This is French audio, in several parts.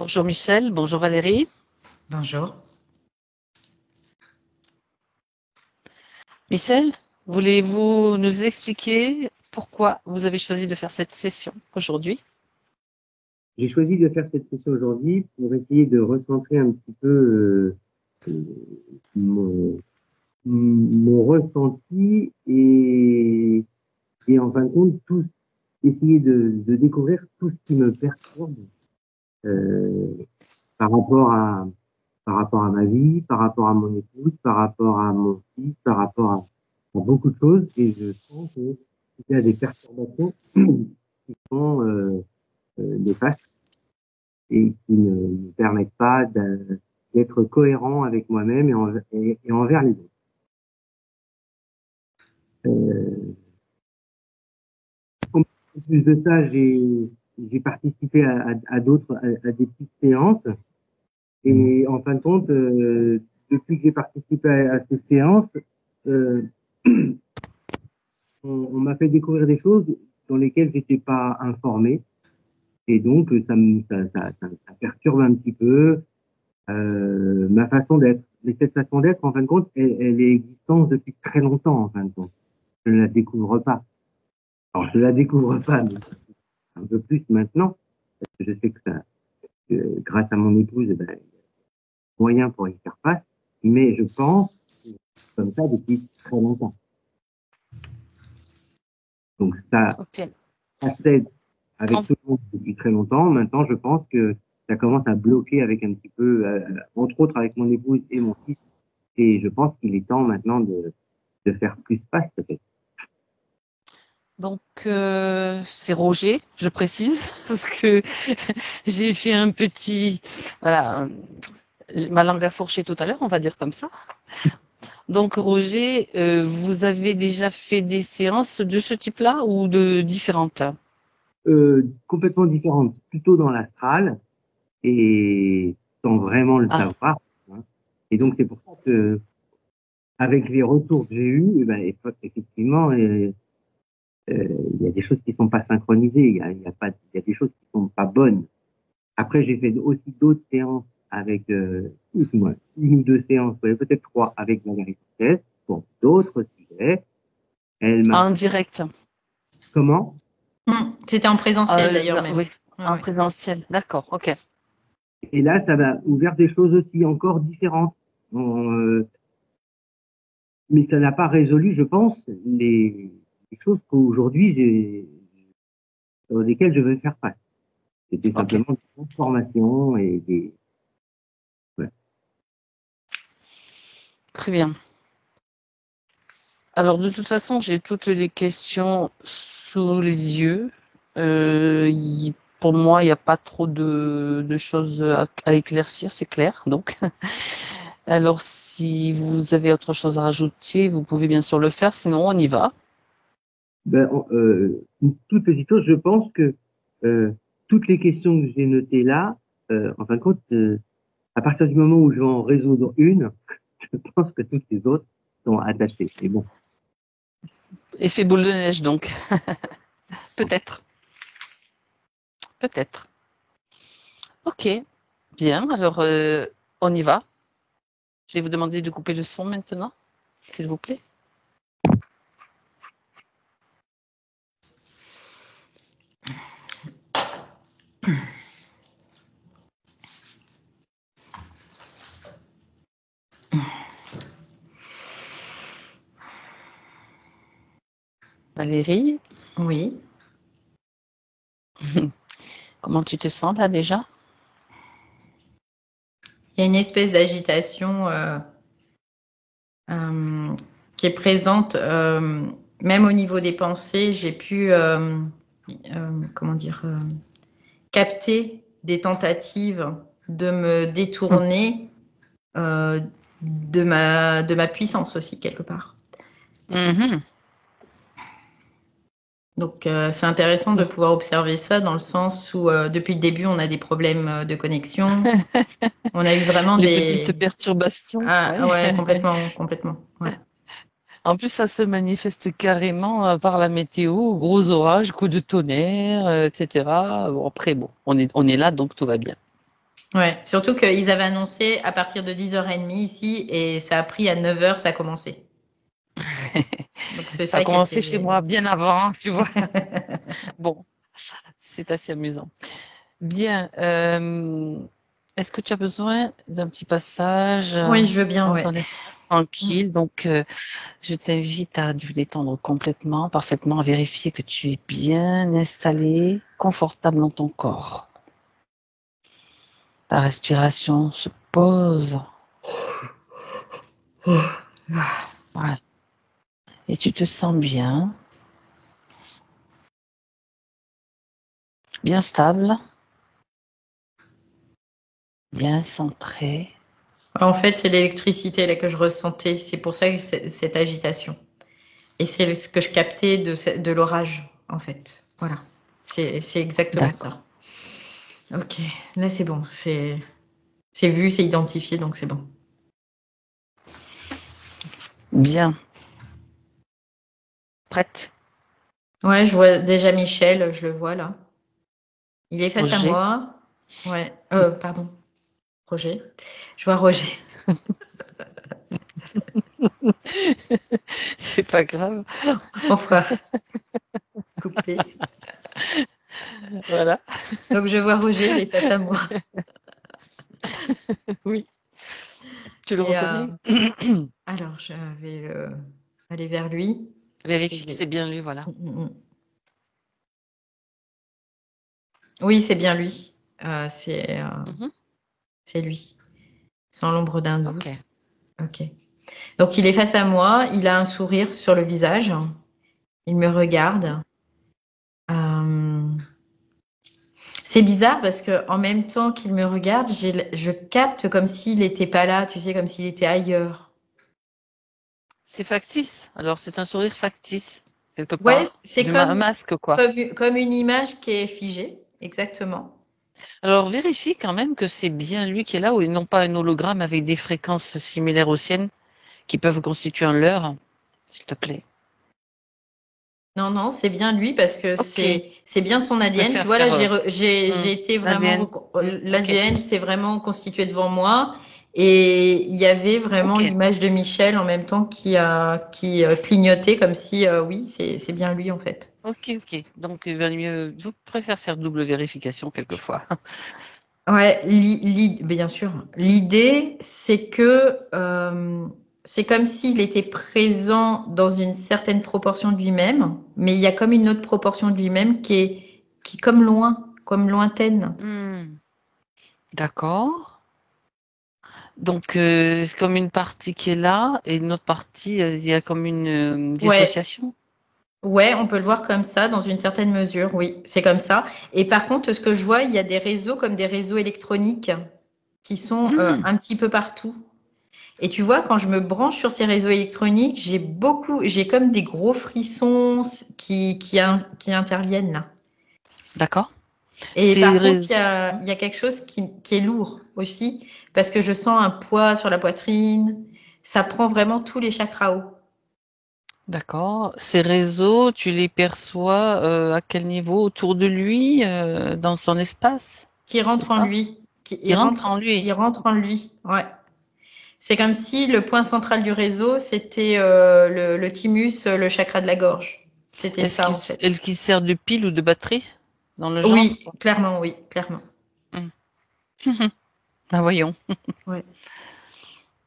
Bonjour Michel, bonjour Valérie. Bonjour. Michel, voulez-vous nous expliquer pourquoi vous avez choisi de faire cette session aujourd'hui? J'ai choisi de faire cette session aujourd'hui pour essayer de recentrer un petit peu mon ressenti et en fin de compte, essayer de découvrir tout ce qui me perturbe euh, par rapport à ma vie, par rapport à mon épouse, par rapport à mon fils, par rapport à beaucoup de choses. Et je pense qu'il y a des perturbations qui sont néfastes et qui ne me permettent pas d'être cohérent avec moi-même et envers les autres. En plus de ça, j'ai participé à d'autres, à des petites séances. Et en fin de compte, depuis que j'ai participé à ces séances, euh, on m'a fait découvrir des choses dans lesquelles j'étais pas informé. Et donc, ça perturbe un petit peu ma façon d'être. Mais cette façon d'être, en fin de compte, elle est existante depuis très longtemps, en fin de compte. Je ne la découvre pas. Alors, je la découvre pas, mais un peu plus maintenant, parce que je sais que grâce à mon épouse, il y a moyen pour y faire face, mais je pense que c'est comme ça depuis très longtemps. Donc, ça s'aide avec tout le monde depuis très longtemps. Maintenant, je pense que ça commence à bloquer avec un petit peu, entre autres avec mon épouse et mon fils. Et je pense qu'il est temps maintenant de faire plus face, peut-être. Donc, c'est Roger, je précise, parce que j'ai fait un petit... Voilà, ma langue a fourché tout à l'heure, on va dire comme ça. Donc, Roger, vous avez déjà fait des séances de ce type-là ou de différentes? Complètement différentes, plutôt dans l'astral et sans vraiment le savoir. Hein. Et donc, c'est pour ça que, avec les retours que j'ai eus, eh ben, effectivement, il y a des choses qui sont pas synchronisées, il y a des choses qui sont pas bonnes. Après, j'ai fait aussi d'autres séances avec, une ou deux séances, peut-être trois avec Valérie Fortès pour d'autres sujets. En direct. Comment? C'était en présentiel d'ailleurs même. Oui, en présentiel, d'accord, ok. Et là, ça m'a ouvert des choses aussi encore différentes. Mais ça n'a pas résolu, je pense, les choses qu'aujourd'hui, sur lesquelles je veux faire face. C'était simplement des transformations et des... Ouais. Très bien. Alors, de toute façon, j'ai toutes les questions sous les yeux. Pour moi, il n'y a pas trop de choses à éclaircir, c'est clair. Donc, alors, si vous avez autre chose à rajouter, vous pouvez bien sûr le faire. Sinon, on y va. Une toute petite chose, je pense que toutes les questions que j'ai notées là, en fin de compte, à partir du moment où je vais en résoudre une, je pense que toutes les autres sont attachées. Mais bon. Effet boule de neige, donc. Peut-être. Peut-être. Ok, bien. Alors, on y va. Je vais vous demander de couper le son maintenant, s'il vous plaît. Valérie? Oui. Comment tu te sens là déjà? Il y a une espèce d'agitation qui est présente, même au niveau des pensées. J'ai pu, comment dire, capter des tentatives de me détourner de ma puissance aussi quelque part. Donc, c'est intéressant de pouvoir observer ça dans le sens où, depuis le début, on a des problèmes de connexion. On a eu vraiment des petites perturbations. Ah ouais, complètement. Ouais. En plus, ça se manifeste carrément par la météo, gros orages, coups de tonnerre, etc. Bon, après, bon, on est là, donc tout va bien. Ouais, surtout qu'ils avaient annoncé à partir de 10h30 ici et ça a pris à 9h, ça a commencé. Donc c'est Ça a ça qui commencé chez était. moi bien avant, tu vois. Bon, c'est assez amusant. Bien. Est-ce que tu as besoin d'un petit passage Oui, je veux bien, dans ouais. ton esprit tranquille? Donc, je t'invite à te détendre complètement, parfaitement, à vérifier que tu es bien installé, confortable dans ton corps. Ta respiration se pose. Voilà. Et tu te sens bien, bien stable, bien centré. En fait, c'est l'électricité là que je ressentais. C'est pour ça que cette agitation. Et c'est ce que je captais de l'orage, en fait. Voilà. C'est exactement D'accord. ça. Ok, là c'est bon. C'est vu, c'est identifié, donc c'est bon. Bien. Prête? Ouais, je vois déjà Michel, je le vois là. Il est face à Roger? moi. Ouais, pardon, Roger. Je vois Roger. C'est pas grave. On fera couper. Voilà. Donc je vois Roger, il est face à moi. Oui. Tu le Et reconnais? alors, je vais aller vers lui. Parce que Vérifie que c'est bien lui, voilà. Mm. Oui, c'est bien lui. Mhm. C'est lui, sans l'ombre d'un Ok. doute. Ok. Donc il est face à moi, il a un sourire sur le visage, il me regarde. Euh, C'est bizarre parce que en même temps qu'il me regarde, je capte comme s'il n'était pas là, tu sais, comme s'il était ailleurs. C'est factice. Alors, c'est un sourire factice, quelque Ouais, part. c'est Un masque, quoi. comme une image qui est figée, exactement. Alors, vérifie quand même que c'est bien lui qui est là, ou non pas un hologramme avec des fréquences similaires aux siennes qui peuvent constituer un leurre, s'il te plaît. Non, non, c'est bien lui parce que Ok. c'est bien son Je ADN. Tu préfère vois, là, faire j'ai été vraiment l'ADN. Ok. l'ADN s'est vraiment constitué devant moi et il y avait vraiment Ok. l'image de Michel en même temps qui clignotait comme si oui, c'est bien lui en fait. Ok, ok. Donc, il va mieux. Je préfère faire double vérification quelquefois. Ouais, bien sûr. L'idée, c'est que c'est comme s'il était présent dans une certaine proportion de lui-même, mais il y a comme une autre proportion de lui-même qui est comme loin, comme lointaine. Hmm. D'accord. Donc, c'est comme une partie qui est là et une autre partie, il y a comme une Ouais, dissociation. ouais, on peut le voir comme ça dans une certaine mesure, oui, c'est comme ça. Et par contre, ce que je vois, il y a des réseaux comme des réseaux électroniques qui sont Hmm. un petit peu partout. Et tu vois, quand je me branche sur ces réseaux électroniques, j'ai comme des gros frissons qui interviennent là. D'accord. Et C'est par contre, rais- il y a quelque chose qui est lourd aussi, parce que je sens un poids sur la poitrine. Ça prend vraiment tous les chakras hauts. D'accord. Ces réseaux, tu les perçois à quel niveau? Autour de lui, dans son espace, Qui c'est rentre en ça? lui, Qui rentre en il lui. rentre en lui. Ouais. C'est comme si le point central du réseau, c'était le thymus, le chakra de la gorge. C'était ça en Est-ce fait. qu'il sert de pile ou de batterie dans le genre? Oui, clairement, oui, clairement. Hmm. Ah, voyons. Ouais.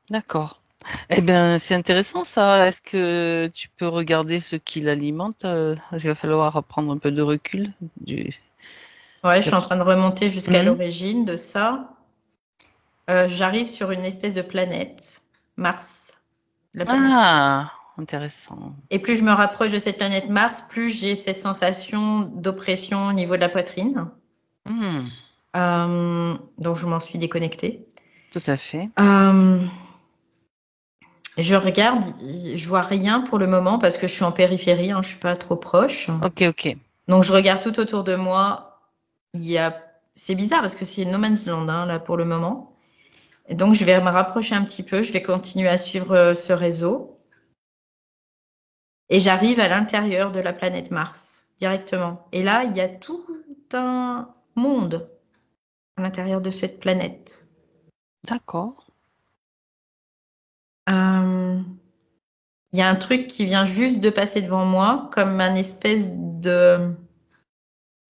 D'accord. Eh bien, c'est intéressant ça. Est-ce que tu peux regarder ce qui l'alimente? Il va falloir prendre un peu de recul Ouais, je suis sur. en train de remonter jusqu'à Hmm. l'origine de ça. J'arrive sur une espèce de planète, Mars, la planète. Ah, intéressant. Et plus je me rapproche de cette planète Mars, plus j'ai cette sensation d'oppression au niveau de la poitrine. Hmm. Donc je m'en suis déconnectée. Tout à fait. Euh, je regarde, je vois rien pour le moment parce que je suis en périphérie, hein, je suis pas trop proche. Ok, ok. Donc je regarde tout autour de moi. Il y a, c'est bizarre parce que c'est No Man's Land hein, là pour le moment. Et donc je vais me rapprocher un petit peu. Je vais continuer à suivre ce réseau et j'arrive à l'intérieur de la planète Mars directement. Et là il y a tout un monde. à l'intérieur de cette planète. D'accord. Il y a un truc qui vient juste de passer devant moi, comme un espèce de...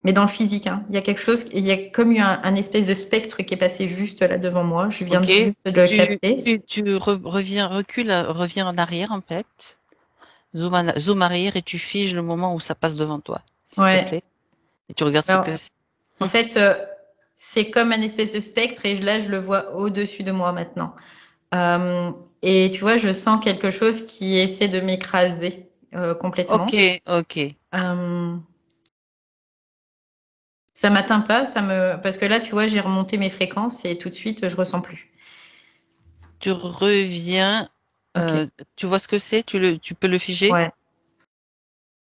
Mais dans le physique, hein. Il y a quelque chose, il y a comme eu un espèce de spectre qui est passé juste là devant moi. Je viens Ok. juste de le Tu, capter. reviens en arrière en fait. Zoom arrière et tu figes le moment où ça passe devant toi, s'il te Ouais. plaît. Et tu regardes ce Alors, que c'est. en fait, c'est comme un espèce de spectre et là, je le vois au-dessus de moi maintenant. Euh, et tu vois, je sens quelque chose qui essaie de m'écraser Ok, complètement. ok. Euh, Ça m'atteint pas, parce que là, tu vois, j'ai remonté mes fréquences et tout de suite, je ressens plus. Tu reviens. Ok. Tu vois ce que c'est? Tu peux le figer? Ouais.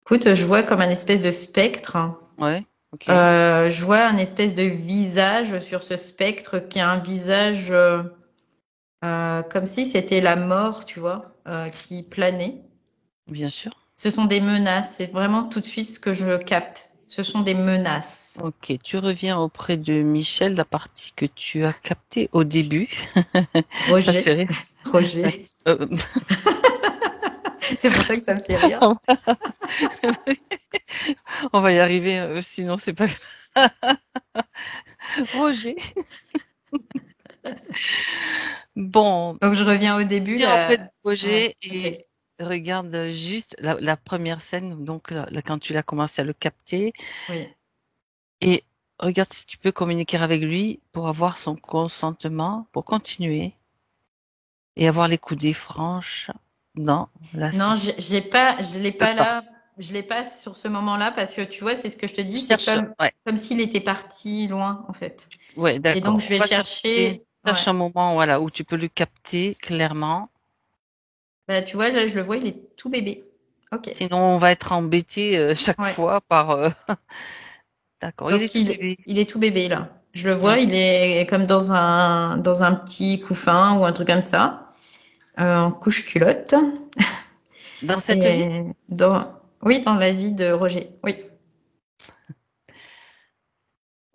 Écoute, je vois comme un espèce de spectre. Ouais. Ok. Je vois un espèce de visage sur ce spectre qui a un visage comme si c'était la mort, tu vois, qui planait. Bien sûr. Ce sont des menaces. C'est vraiment tout de suite ce que je capte. Ce sont des menaces. Ok. Tu reviens auprès de Michel, la partie que tu as captée au début. Ça te fait Roger. rire. Roger. Euh, C'est pour ça que ça me fait rire. On va y arriver, sinon c'est pas grave. Roger. Bon, Donc, je reviens au début, viens auprès de là. Ouais, Roger ok. et regarde juste la première scène, donc là, quand tu l'as commencé à le capter, Oui. et regarde si tu peux communiquer avec lui pour avoir son consentement, pour continuer et avoir les coudées franches dans la Non, session. je l'ai pas là, je l'ai pas sur ce moment-là parce que tu vois, c'est ce que je te dis, c'est Cherche, ouais, comme s'il était parti loin en fait. ouais, Et donc d'accord. je On vais va chercher, chercher, ouais. cherche un moment, voilà, où tu peux le capter clairement. Bah, tu vois, là je le vois, il est tout bébé. Ok. Sinon, on va être embêté chaque Ouais. fois par. D'accord, il est Donc tout bébé. il est tout bébé là. Je le Mm. vois, il est comme dans un petit couffin ou un truc comme ça, en couche culotte. Dans cette vie? Et oui, dans la vie de Roger. Oui.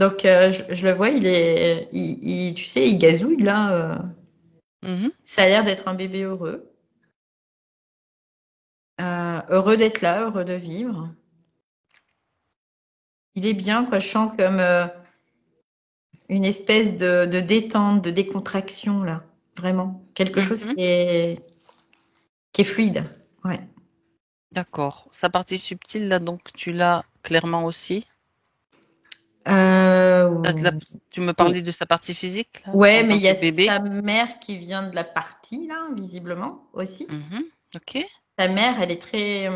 Donc je le vois, tu sais, il gazouille là. Mhm. Ça a l'air d'être un bébé heureux. Heureux d'être là, heureux de vivre. Il est bien, quoi. Je sens comme une espèce de détente, de décontraction, là. Vraiment. Quelque chose Mhm. qui est fluide. Ouais. D'accord. Sa partie subtile, là, donc, tu l'as clairement aussi. Là, Euh, tu me ou- parlais de sa partie physique, là, ouais, en mais tant il y que a bébé. sa mère qui vient de la partie, là, visiblement, aussi. Mhm. Ok. Sa mère, elle est très,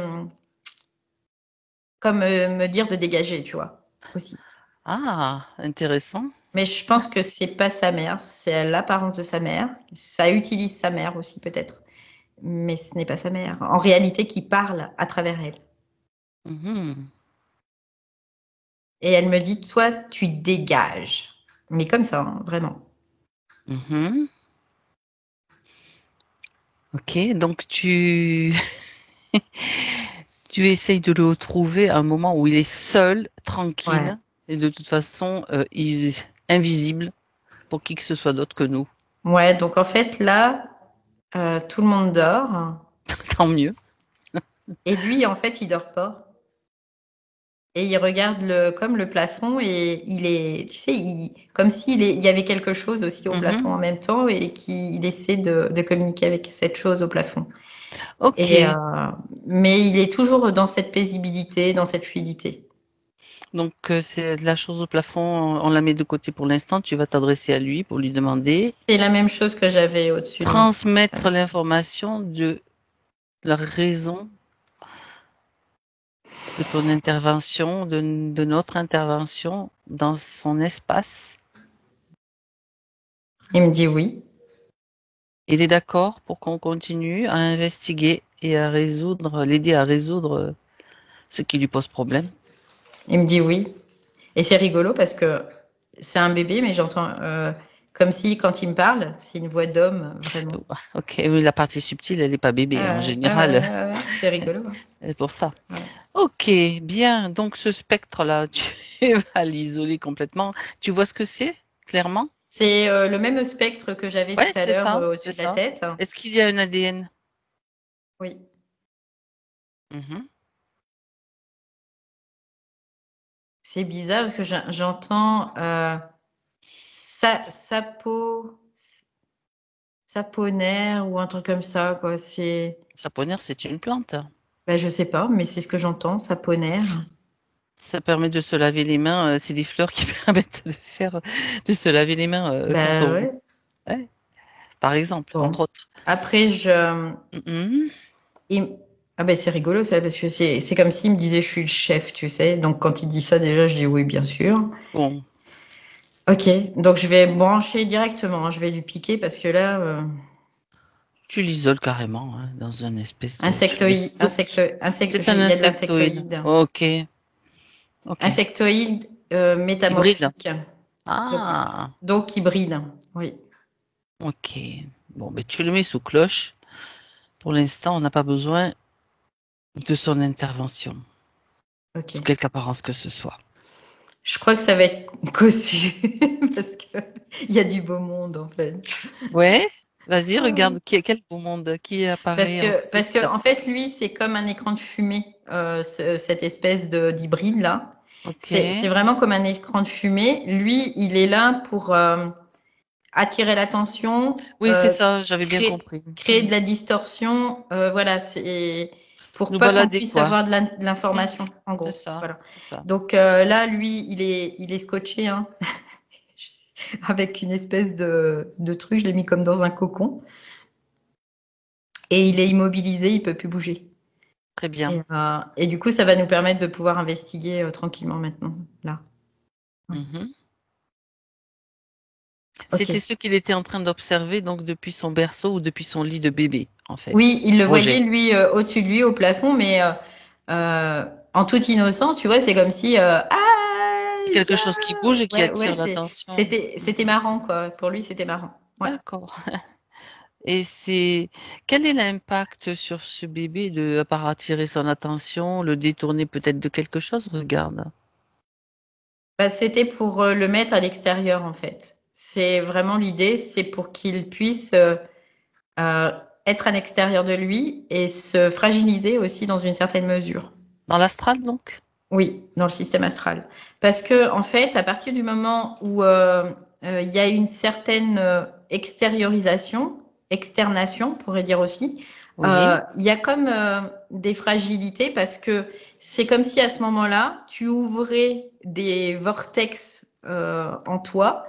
comme me dire de dégager, tu vois, aussi. Ah, intéressant. Mais je pense que c'est pas sa mère, c'est l'apparence de sa mère. Ça utilise sa mère aussi, peut-être. Mais ce n'est pas sa mère. En réalité, qui parle à travers elle. Mhm. Et elle me dit, toi, tu dégages. Mais comme ça, hein, vraiment. Mhm. Ok, donc tu essayes de le trouver à un moment où il est seul, Ouais. tranquille, et de toute façon, il est invisible pour qui que ce soit d'autre que nous. Ouais, donc en fait, là, tout le monde dort. Tant mieux. Et lui, en fait, il dort pas. Et il regarde comme le plafond et il est, tu sais, comme il y avait quelque chose aussi au Mhm. plafond en même temps et qu'il essaie de communiquer avec cette chose au plafond. Et, Ok, mais il est toujours dans cette paisibilité, dans cette fluidité. donc c'est la chose au plafond, on la met de côté pour l'instant. Tu vas t'adresser à lui pour lui demander, C'est la même chose que j'avais au-dessus de moi. transmettre l'information de la raison de ton intervention, de notre intervention dans son espace. Il me dit oui. Il est d'accord pour qu'on continue à investiguer et à résoudre, l'aider à résoudre ce qui lui pose problème. Il me dit oui. Et c'est rigolo parce que c'est un bébé, mais j'entends comme si quand il me parle, c'est une voix d'homme, vraiment. Ok, oui, la partie subtile, elle n'est pas bébé en général, Ouais, c'est rigolo. c'est pour ça. Ouais. Ok, bien. Donc ce spectre-là, tu vas l'isoler complètement. Tu vois ce que c'est? clairement? C'est le même spectre que j'avais tout Ouais, à c'est l'heure ça, au-dessus c'est de la ça. tête. Est-ce qu'il y a un ADN? Oui. Mhm. C'est bizarre parce que j'entends sapo, saponaire ou un truc comme ça, quoi. Saponaire, c'est une plante. Ben, je sais pas, mais c'est ce que j'entends, saponaire. Ça permet de se laver les mains. C'est des fleurs qui permettent de se laver les mains quand Ben on, ouais. ouais, par exemple, Bon. entre autres. Après, Mhm. il- ah ben c'est rigolo ça, parce que c'est comme s'il me disait je suis le chef, tu sais. Donc quand il dit ça, déjà, je dis oui, bien sûr. Bon, Ok, donc je vais brancher directement, hein. Je vais lui piquer parce que là, tu l'isoles carrément hein, dans une espèce de. insectoïde, C'est un il y a de insectoïde. l'insectoïde. Ok, ok. Insectoïde Hybride. métamorphique. Donc, Ah, donc hybride, oui. ok. Bon, ben tu le mets sous cloche. Pour l'instant, on n'a pas besoin de son intervention, Ok. sous quelque apparence que ce soit. Je crois que ça va être cossu parce que il y a du beau monde en fait. Ouais, vas-y, Ouais. regarde quel beau monde qui Parce apparaît que, parce ensuite. que en fait, lui, c'est comme un écran de fumée, cette espèce d'hybride là. Ok. C'est vraiment comme un écran de fumée. Lui, il est là pour attirer l'attention, Oui, c'est ça, j'avais bien compris. créer de la distorsion. Voilà, c'est pour Nous pas qu'on balader, puisse quoi. avoir de Mm, l'information, en c'est gros. ça, Voilà. c'est ça. Donc là, lui, il est scotché, hein, avec une espèce de truc. Je l'ai mis comme dans un cocon. Et il est immobilisé, il peut plus bouger. Très bien. Et du coup, ça va nous permettre de pouvoir investiguer tranquillement maintenant, là. Ouais. Mhm. Ok. C'était ce qu'il était en train d'observer, donc depuis son berceau ou depuis son lit de bébé, en fait. Oui, il le voyait, Roger. lui, au-dessus de lui, au plafond, mais en toute innocence, tu vois, c'est comme si Quelque chose qui bouge et qui ouais, ouais, attire l'attention. c'était Mhm. marrant, quoi. Pour lui, c'était marrant. Ouais. D'accord. Et quel est l'impact sur ce bébé à part attirer son attention, le détourner peut-être de quelque chose? Regarde. Bah, c'était pour le mettre à l'extérieur, en fait. C'est vraiment l'idée, c'est pour qu'il puisse euh, être à l'extérieur de lui et se fragiliser aussi dans une certaine mesure. Dans l'astral, donc? Oui, dans le système astral. Parce que, en fait, à partir du moment où il y a une certaine extériorisation, externation, on pourrait dire aussi, Oui. il y a comme des fragilités parce que c'est comme si à ce moment-là, tu ouvrais des vortex en toi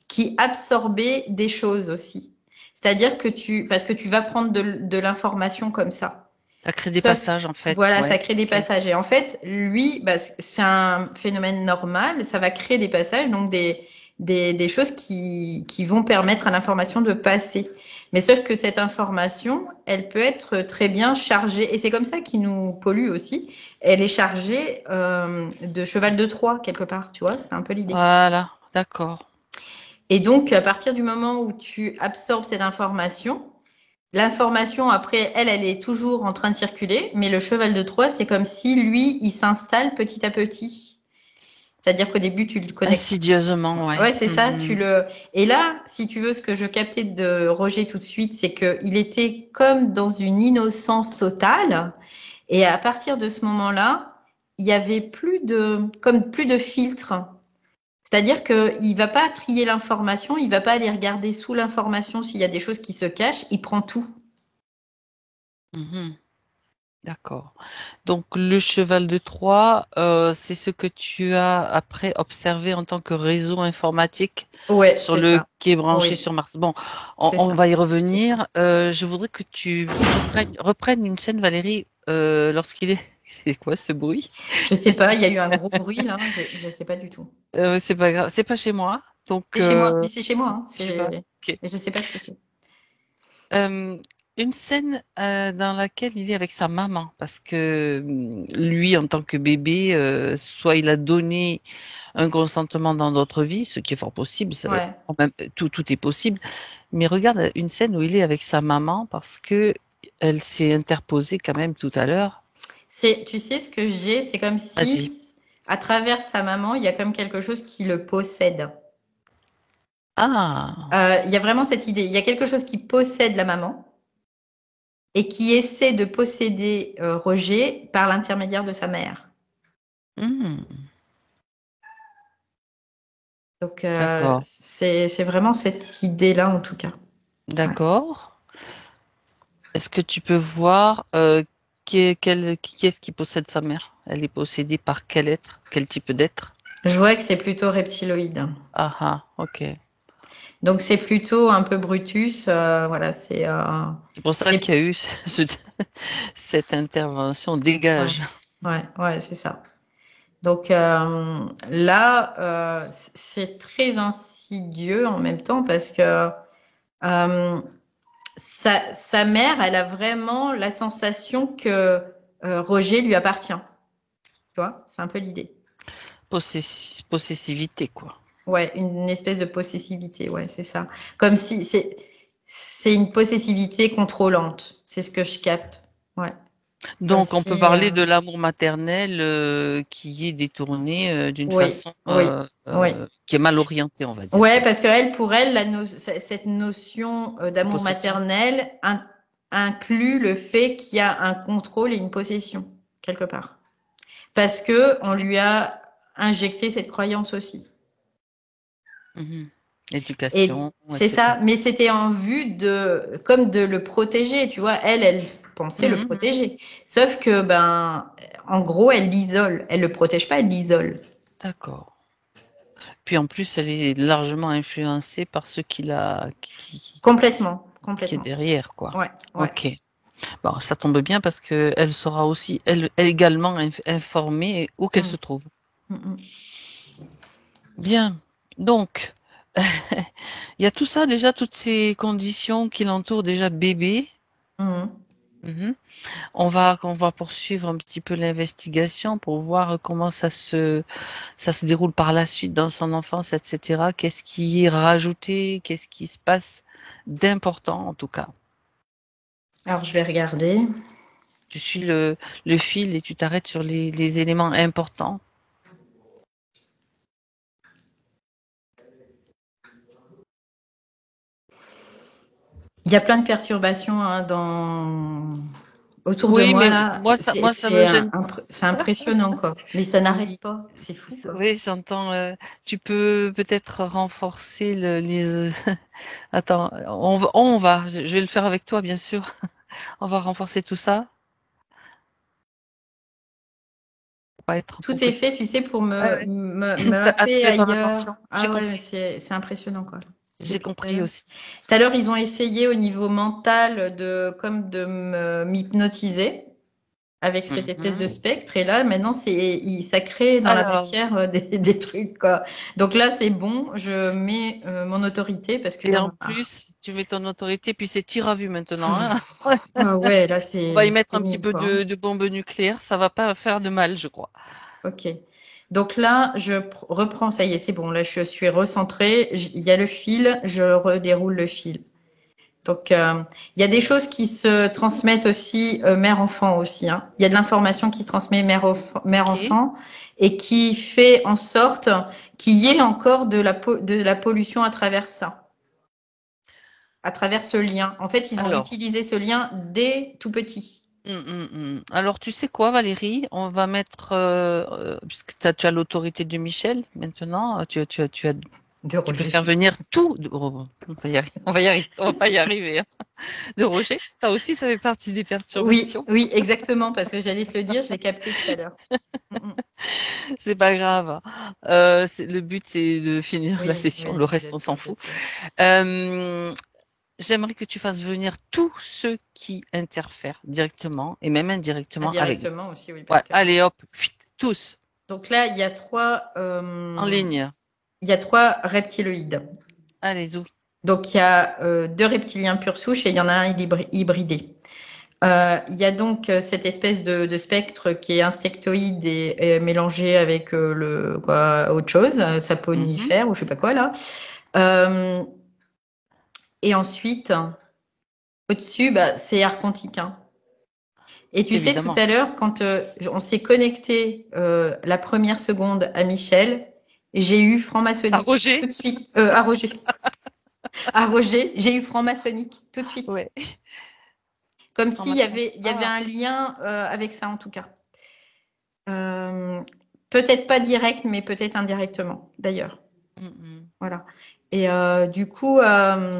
qui absorbaient des choses aussi. C'est-à-dire que parce que tu vas prendre de l'information comme ça. Ça crée des Sauf, passages, en fait. voilà, ça Ouais. crée des Ok. passages. Et en fait, lui, bah, c'est un phénomène normal. Ça va créer des passages, donc des choses qui vont permettre à l'information de passer. Mais sauf que cette information, elle peut être très bien chargée. Et c'est comme ça qu'il nous pollue aussi. Elle est chargée de cheval de Troie, quelque part, tu vois. C'est un peu l'idée. Voilà. D'accord. Et donc, à partir du moment où tu absorbes cette information, l'information, après, elle est toujours en train de circuler, mais le cheval de Troie, c'est comme si lui, il s'installe petit à petit. C'est-à-dire qu'au début, tu le connectes. Insidieusement, ouais. Ouais, c'est ça, Mhm. Et là, si tu veux, ce que je captais de Roger tout de suite, c'est qu'il était comme dans une innocence totale. Et à partir de ce moment-là, il y avait plus de filtre. C'est-à-dire qu'il va pas trier l'information, il va pas aller regarder sous l'information s'il y a des choses qui se cachent, il prend tout. Mhm. D'accord. Donc, le cheval de Troie, c'est ce que tu as après observé en tant que réseau informatique Ouais, c'est ça. qui est branché Oui, sur Mars. Bon, c'est on ça. va y C'est ça. revenir. Je voudrais que tu reprennes une scène, Valérie, lorsqu'il est. C'est quoi ce bruit? Je sais pas, il y a eu un gros bruit là, je sais pas du tout. C'est pas grave, c'est pas chez moi. Donc, C'est chez moi, mais c'est chez moi, hein. je sais pas. Ok. Mais je sais pas ce que c'est. Euh, une scène dans laquelle il est avec sa maman, parce que lui, en tant que bébé, soit il a donné un consentement dans d'autres vies, ce qui est fort possible, Ouais. tout est possible. Mais regarde une scène où il est avec sa maman, parce que elle s'est interposée quand même tout à l'heure. Tu sais ce que j'ai, c'est comme Vas-y. si à travers sa maman, il y a comme quelque chose qui le possède. Ah, Il y a vraiment cette idée. Il y a quelque chose qui possède la maman et qui essaie de posséder Roger par l'intermédiaire de sa mère. hmm, Donc, d'accord, c'est vraiment cette idée-là, en tout cas. Ouais. d'accord. Est-ce que tu peux voir qui est-ce qui possède sa mère? Elle est possédée par quel être? Quel type d'être? Je vois que c'est plutôt reptiloïde. Ah ah, ok. Donc, c'est plutôt un peu Brutus. Voilà, C'est pour ça c'est, qu'il y a eu cette intervention. ouais, Dégage. ouais, c'est ça. Donc là, c'est très insidieux en même temps parce que euh, sa mère, elle a vraiment la sensation que Roger lui appartient. Tu vois, c'est un peu l'idée. Possessivité, quoi. Ouais, une espèce de possessivité, ouais, c'est ça. Comme si c'est une possessivité contrôlante. C'est ce que je capte. Ouais. Comme Donc, on peut si parler de l'amour maternel qui est détourné d'une oui, façon oui, oui. qui est mal orientée, on va dire, Ouais, quoi. parce que elle, pour elle, cette notion d'amour Possession. maternel inclut le fait qu'il y a un contrôle et une possession quelque part, parce que on lui a injecté cette croyance aussi. Mhm. Et Éducation, c'est etc. ça, mais c'était en vue comme de le protéger, tu vois. Elle pensait le Mhm. protéger, sauf que en gros, elle l'isole. Elle le protège pas, elle l'isole. D'accord. Puis en plus, elle est largement influencée par ce Complètement, qui est complètement. derrière, quoi. Ouais, ouais. Ok. Bon, ça tombe bien parce que elle sera aussi, elle également informée où qu'elle se Mm, trouve. mm, mm. Bien. Donc, il y a tout ça déjà, toutes ces conditions qui l'entourent déjà bébé. Mhm. Mhm. On va poursuivre un petit peu l'investigation pour voir comment ça se déroule par la suite dans son enfance, etc. Qu'est-ce qui est rajouté, qu'est-ce qui se passe d'important en tout cas. Alors, je vais regarder. Tu suis le fil et tu t'arrêtes sur les éléments importants. Il y a plein de perturbations hein, autour de Oui, moi mais là. moi ça me gêne pas. C'est impressionnant quoi. Mais ça n'arrête Oui, pas. C'est fou quoi. oui, j'entends. Tu peux peut-être renforcer les. Attends, je vais le faire avec toi, bien sûr. On va renforcer tout ça. Pour pas être Tout est complètement. fait, tu sais, pour Ouais, me, ouais. me, me T'as happer attiré ton ailleurs. attention. J'ai Ah ouais, mais compris. c'est impressionnant quoi. J'ai compris aussi. Tout à l'heure, ils ont essayé au niveau mental comme de m'hypnotiser avec cette espèce de Mhm. spectre. Et là, maintenant, ça crée dans la Alors, matière des trucs, quoi. Donc là, c'est bon, je mets mon autorité parce qu'il y et en en a marre. plus, tu mets ton autorité, puis c'est tir à vue maintenant, hein. Ah ouais, là, On va y c'est mettre un petit pénible, peu quoi. Hein. de bombe nucléaire, ça va pas faire de mal, je crois. Ok. Donc là, reprends, ça y est, c'est bon. Là, je suis recentrée. Il y a le fil, je redéroule le fil. Donc, il y a des choses qui se transmettent aussi mère-enfant aussi. Hein. Il y a de l'information qui se transmet Ok. mère-enfant et qui fait en sorte qu'il y ait encore de la pollution à travers ça, à travers ce lien. En fait, ils ont Alors, utilisé ce lien dès tout petit. Alors, tu sais quoi, Valérie? On va mettre, puisque tu as l'autorité de Michel maintenant, De tu peux Roger. faire venir tout. Oh, on va y arriver, on va y arriver, on va pas y arriver, hein. De Roger, ça aussi, ça fait partie des Oui, perturbations. oui, exactement, parce que j'allais te le dire, je l'ai capté tout à l'heure. Mm, mm. C'est pas grave. Le but, c'est de finir la Oui, session. oui, Le je reste, on s'en sais, je fout. sais. Euh, J'aimerais que tu fasses venir tous ceux qui interfèrent directement et même indirectement avec nous. Indirectement aussi, oui, Ouais, parce que. allez hop, tous Donc là, en ligne. il y a trois reptiloïdes. Allez-y. Donc, il y a deux reptiliens pure souche et il y en a un hybridé. Il y a donc cette espèce de spectre qui est insectoïde et mélangé avec autre chose, Mhm. saponifère ou je sais pas quoi là. Euh, et ensuite, au-dessus, c'est archontique. Hein. Et tu sais, tout Évidemment. à l'heure, quand on s'est connecté la première seconde à Michel, j'ai eu À franc-maçonnique tout Roger, de suite à Roger. Ah, Roger, j'ai eu franc-maçonnique tout de suite. Ouais. Comme s'il y avait Ah. un lien avec ça, en tout cas. Peut-être pas direct, mais peut-être indirectement, d'ailleurs. Voilà. Et du coup, voilà.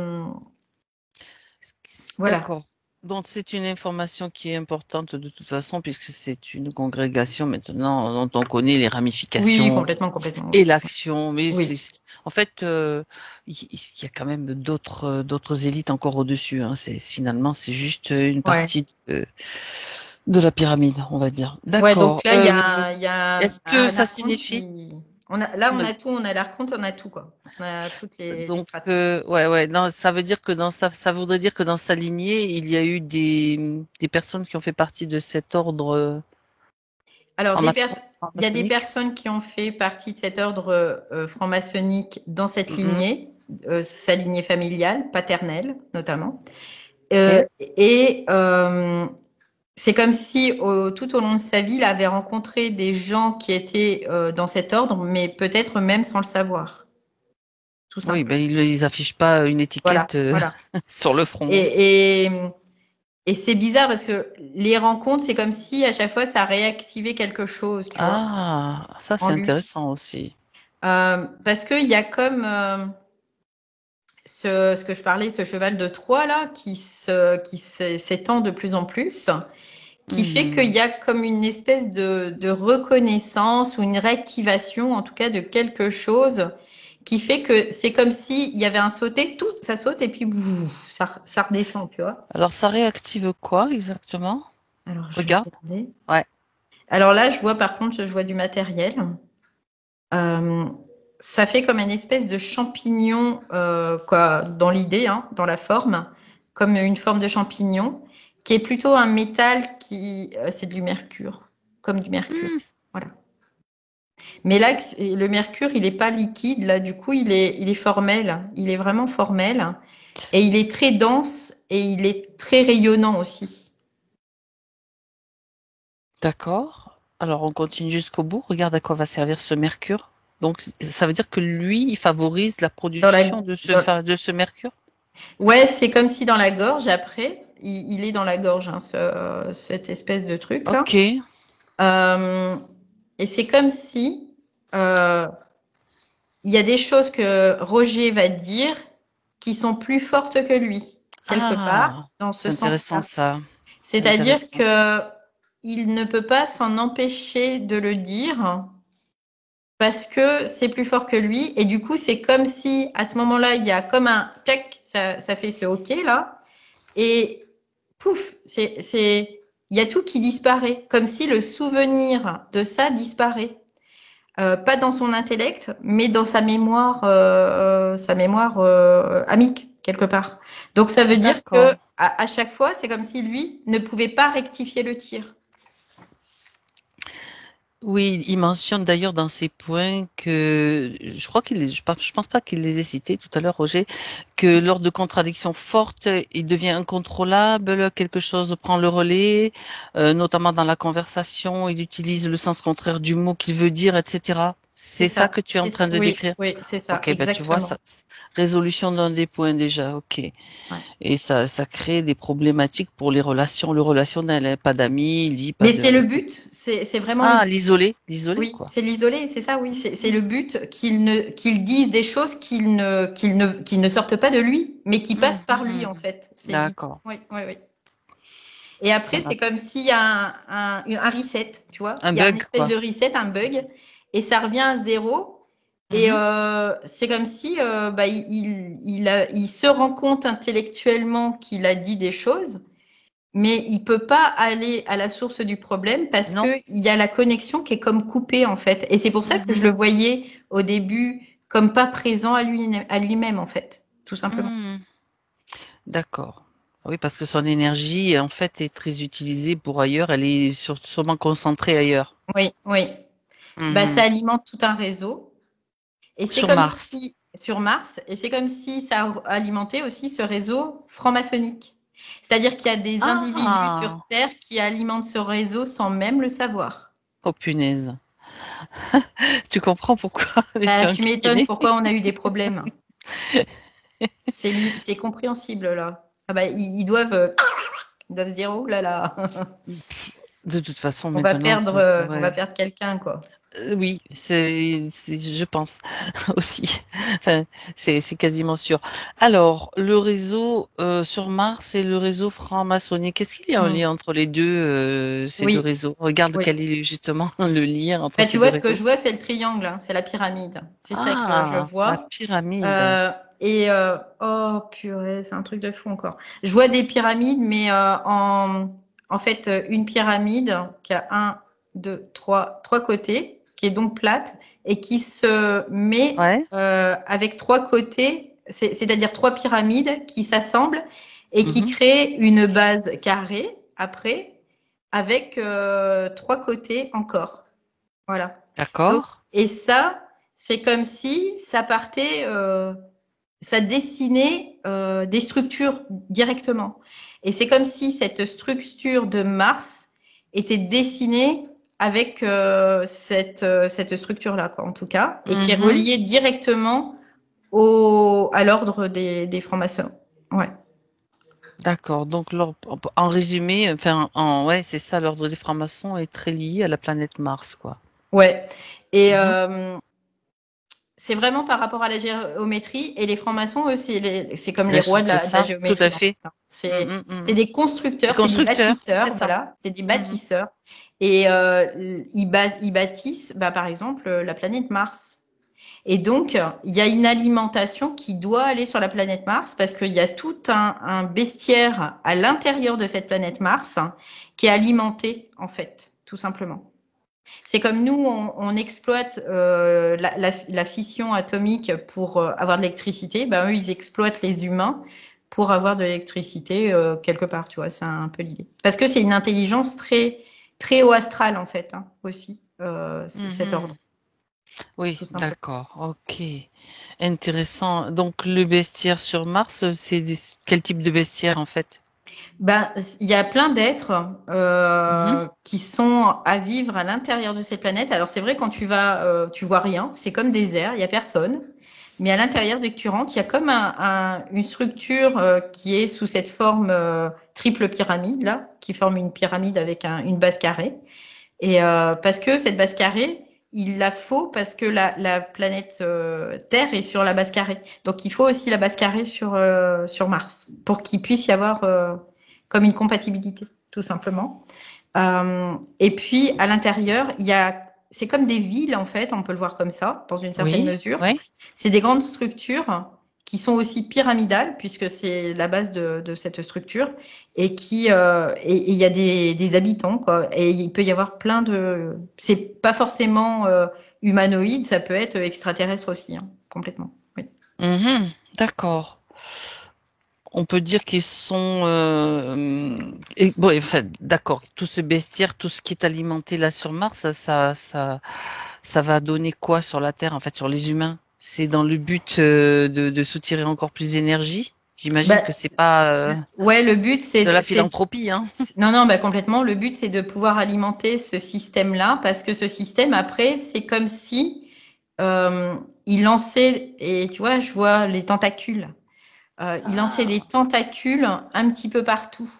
D'accord. Donc, c'est une information qui est importante de toute façon, puisque c'est une congrégation maintenant dont on connaît les Oui, ramifications complètement. et l'action. Mais Oui. en fait, il y a quand même d'autres élites encore au-dessus. Hein. Finalement, c'est juste une Ouais. partie de la pyramide, on va dire. Ouais, D'accord. donc là, il y a Est-ce que un ça archonte signifie qui... on a tout, on a l'archonte, on a tout, quoi. On a toutes les donc strates. ouais, non, ça veut dire que ça voudrait dire que dans sa lignée, il y a eu des personnes qui ont fait partie de cet ordre Alors, il y a des franc-maçonnique. personnes qui ont fait partie de cet ordre franc-maçonnique dans cette lignée, sa lignée familiale, paternelle notamment. Et c'est comme si tout au long de sa vie, il avait rencontré des gens qui étaient dans cet ordre, mais peut-être même sans le savoir. Tout Oui, simplement. ben ils affichent pas une Voilà, étiquette voilà. sur le front. Et c'est bizarre parce que les rencontres, c'est comme si à chaque fois, ça réactivait quelque chose, tu vois, Ah, ça en c'est lui. intéressant aussi. Parce qu'il y a comme ce que je parlais, ce cheval de Troie là, qui s'étend de plus en plus, qui fait qu'il y a comme une espèce de reconnaissance ou une réactivation, en tout cas, de quelque chose qui fait que c'est comme s'il y avait un sauté, tout ça saute et puis ça redescend, tu vois. Alors ça réactive quoi exactement? Alors, je vais Regarde. regarder. Ouais. Alors là, je vois par contre, je vois du matériel. Euh, Ça fait comme une espèce de champignon, quoi, dans l'idée, hein, dans la forme, comme une forme de champignon, qui est plutôt un métal c'est du mercure, comme du mercure. Voilà. Mais là, le mercure, il n'est pas liquide, là, du coup, il est formel. Il est vraiment formel. Et il est très dense et il est très rayonnant aussi. D'accord. Alors on continue jusqu'au bout. Regarde à quoi va servir ce mercure. Donc ça veut dire que lui, il favorise la Dans la, production de de ce mercure. Ouais, c'est comme si dans la gorge, après, il est dans la gorge, hein, cette espèce de truc-là. Ok. Et c'est comme si euh, il y a des choses que Roger va dire qui sont plus fortes que lui, quelque part, dans ce c'est intéressant sens-là. ça. C'est C'est-à-dire intéressant. que il ne peut pas s'en empêcher de le dire parce que c'est plus fort que lui. Et du coup, c'est comme si à ce moment-là, il y a comme un check, ça fait ce OK là. Et pouf, il y a tout qui disparaît, comme si le souvenir de ça disparaît. Pas dans son intellect, mais dans sa mémoire amique, quelque part. Donc ça veut dire que D'accord. à chaque fois, c'est comme si lui ne pouvait pas rectifier le tir. Oui, il mentionne d'ailleurs dans ses points que je crois je pense pas qu'il les ait cités tout à l'heure, Roger, que lors de contradictions fortes, il devient incontrôlable, quelque chose prend le relais, notamment dans la conversation, il utilise le sens contraire du mot qu'il veut dire, etc. C'est ça que tu es en train de Oui, décrire? oui, c'est ça, Ok, ben tu vois, exactement. ça, résolution d'un des points déjà, ok. Ouais. Et ça crée des problématiques pour les relations. Le relationnel, pas d'amis, il dit pas Mais c'est le de. but, c'est vraiment le Ah, but. l'isolé, Oui, quoi. c'est l'isoler, c'est ça, oui, c'est le but qu'il dise des choses qu'il ne sortent pas de lui, mais qui passent par lui en Mhm. fait. C'est l'idée. D'accord, Oui, oui, oui. Et après, ça va. c'est comme s'il y a un reset, tu vois. Un Il y a un bug, espèce quoi. de reset, un bug, et ça revient à zéro. Et Mhm. c'est comme si il se rend compte intellectuellement qu'il a dit des choses, mais il peut pas aller à la source du problème parce Non. que il y a la connexion qui est comme coupée en fait. Et c'est pour ça que je Mhm. le voyais au début comme pas présent à lui-même en fait, tout simplement. Mhm. D'accord. Oui, parce que son énergie, en fait, est très utilisée pour ailleurs. Elle est sûrement concentrée ailleurs. Oui, oui. Bah, ça Mhm. alimente tout un réseau. Et c'est Sur comme Mars. si, sur Mars, et c'est comme si ça alimentait aussi ce réseau franc-maçonnique. C'est-à-dire qu'il y a des individus sur Ah, Terre qui alimentent ce réseau sans même le savoir. oh punaise. Tu comprends pourquoi Bah, avec un tu m'étonnes kiné? pourquoi on a eu des problèmes. C'est compréhensible là. Ah bah ils doivent se dire oh là là, De toute façon, on va maintenant, on va ouais. perdre quelqu'un quoi. Oui, je pense aussi. Enfin, c'est quasiment sûr. Alors, le réseau sur Mars et le réseau franc-maçonnique, est-ce qu'il y a un Hmm. lien entre les deux, ces deux Oui, réseaux? Regarde oui. quel est justement le lien entre Bah, ces tu deux vois, ce que réseaux. je vois, c'est le triangle, hein, c'est la pyramide. C'est ça que je Ah, la vois. pyramide. Oh purée, c'est un truc de fou encore. Je vois des pyramides, mais en fait, une pyramide qui a un, deux, trois côtés, qui est donc plate et qui se met Ouais. avec trois côtés, c'est-à-dire trois pyramides qui s'assemblent et qui Mhm. créent une base carrée après avec trois côtés encore. Voilà. Donc, D'accord. et ça, c'est comme si ça partait, ça dessinait des structures directement. Et c'est comme si cette structure de Mars était dessinée avec cette structure-là, quoi, en tout cas, et qui est Mhm. reliée directement à l'ordre des francs-maçons. Ouais. D'accord. Donc, en résumé, enfin, ouais, c'est ça, l'ordre des francs-maçons est très lié à la planète Mars, quoi. Ouais. Et Mhm. c'est vraiment par rapport à la géométrie. Et les francs-maçons, eux, c'est comme les Bien rois sûr, c'est de la ça, tout à géométrie, en fait, fait. hein. Mm, C'est mm, c'est mm. des Les constructeurs, c'est des constructeurs, c'est bâtisseurs, ça. voilà, c'est des Mhm. bâtisseurs. Et ils bâtissent, bah, par exemple, la planète Mars. Et donc, il y a une alimentation qui doit aller sur la planète Mars parce qu'il y a tout un bestiaire à l'intérieur de cette planète Mars, hein, qui est alimenté, en fait, tout simplement. C'est comme nous, on exploite la fission atomique pour avoir de l'électricité. Ben, eux, ils exploitent les humains pour avoir de l'électricité quelque part, tu vois, c'est un peu l'idée. Parce que c'est une intelligence très, très haut astrale, en fait, hein, aussi, cet ordre, Mhm. Oui, tout simplement. d'accord, ok. Intéressant. Donc, le bestiaire sur Mars, quel type de bestiaire, en fait? Ben, il y a plein d'êtres Mhm. qui sont à vivre à l'intérieur de cette planète. Alors c'est vrai quand tu vas, tu vois rien, c'est comme désert, il y a personne. Mais à l'intérieur, dès que tu rentres, il y a comme une structure qui est sous cette forme triple pyramide là, qui forme une pyramide avec une base carrée. Et parce que cette base carrée, il la faut parce que la planète Terre est sur la base carrée. Donc il faut aussi la base carrée sur Mars pour qu'il puisse y avoir comme une compatibilité, tout simplement. Et puis à l'intérieur, c'est comme des villes en fait, on peut le voir comme ça, dans une certaine Oui, mesure. oui. C'est des grandes structures qui sont aussi pyramidales puisque c'est la base de cette structure et il y a des habitants quoi et il peut y avoir plein de c'est pas forcément humanoïde, ça peut être extraterrestre aussi hein, complètement. Oui. Mhm. D'accord. On peut dire qu'ils sont bon, enfin, d'accord. Tout ce bestiaire, tout ce qui est alimenté là sur Mars, ça va donner quoi sur la Terre, en fait, sur les humains? C'est dans le but de soutirer encore plus d'énergie. J'imagine Bah, que c'est pas ouais, le but de la c'est philanthropie, hein. non non bah complètement. Le but c'est de pouvoir alimenter ce système-là parce que ce système après c'est comme si euh, il lançait et tu vois je vois les tentacules. Il lançait des Ah, tentacules un petit peu partout,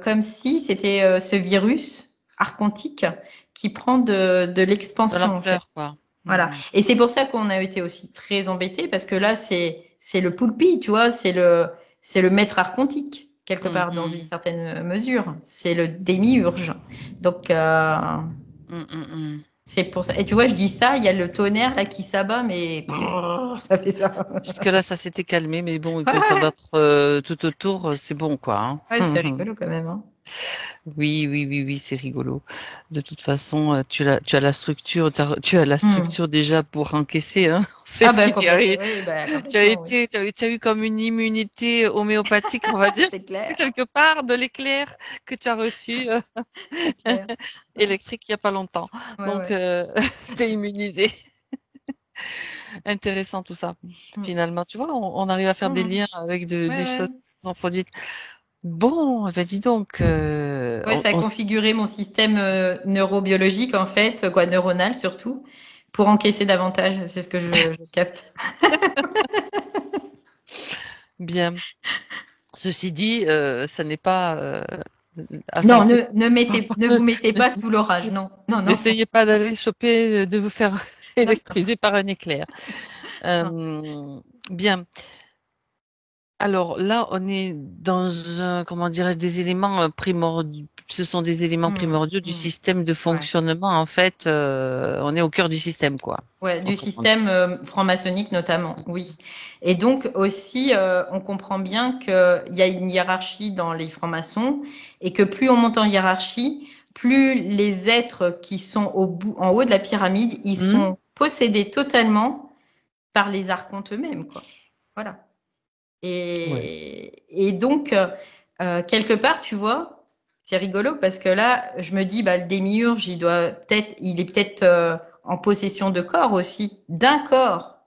comme si c'était ce virus archontique qui prend de de l'expansion en fait. l'ampleur, quoi. Voilà. Mhm. Et c'est pour ça qu'on a été aussi très embêtés parce que là c'est le poulpi, tu vois, c'est le maître archontique quelque part dans une Mhm. certaine mesure. C'est le démiurge. Donc Mhm, mhm. c'est pour ça. Et tu vois, je dis ça, il y a le tonnerre là qui s'abat, mais ça fait ça. Jusque-là, ça s'était calmé, mais bon, il peut s'abattre tout autour, c'est bon, quoi, Ouais, c'est hein. rigolo quand même, hein. Oui, oui, oui, oui, c'est rigolo. De toute façon, tu as la structure, tu as la Hmm. structure déjà pour encaisser, hein. C'est Ah ce bah qui t'est complètement, arrivé. oui, bah complètement, oui. Tu as eu comme une immunité homéopathique, on va dire, C'est clair, quelque part de l'éclair que tu as reçu c'est clair. Ouais, électrique il y a pas longtemps. ouais, Donc, ouais. t'es immunisé. Intéressant tout ça. Hmm. Finalement, tu vois, on arrive à faire des Mhm. liens avec Ouais, des ouais. choses qui sont produites. Bon, ben dis donc, Ouais, ça a configuré mon système neurobiologique en fait, quoi, neuronal surtout, pour encaisser davantage. C'est ce que je capte. Bien. Ceci dit, ça n'est pas à Non, tenter. ne vous mettez pas sous l'orage. Non, non, non. N'essayez pas d'aller choper, de vous faire Non. électriser par un éclair. Bien. Alors là, on est dans comment dirais-je, des éléments primordiaux. Ce sont des éléments primordiaux du système de fonctionnement. En fait, on est au cœur du système, quoi. Ouais, du système franc-maçonnique notamment, oui. Et donc aussi, on comprend bien qu'il y a une hiérarchie dans les francs-maçons et que plus on monte en hiérarchie, plus les êtres qui sont en haut de la pyramide, ils sont possédés totalement par les archontes eux-mêmes, quoi. Voilà. Et donc, quelque part, tu vois, c'est rigolo parce que là, je me dis, bah, le démiurge, il est peut-être en possession de corps aussi, d'un corps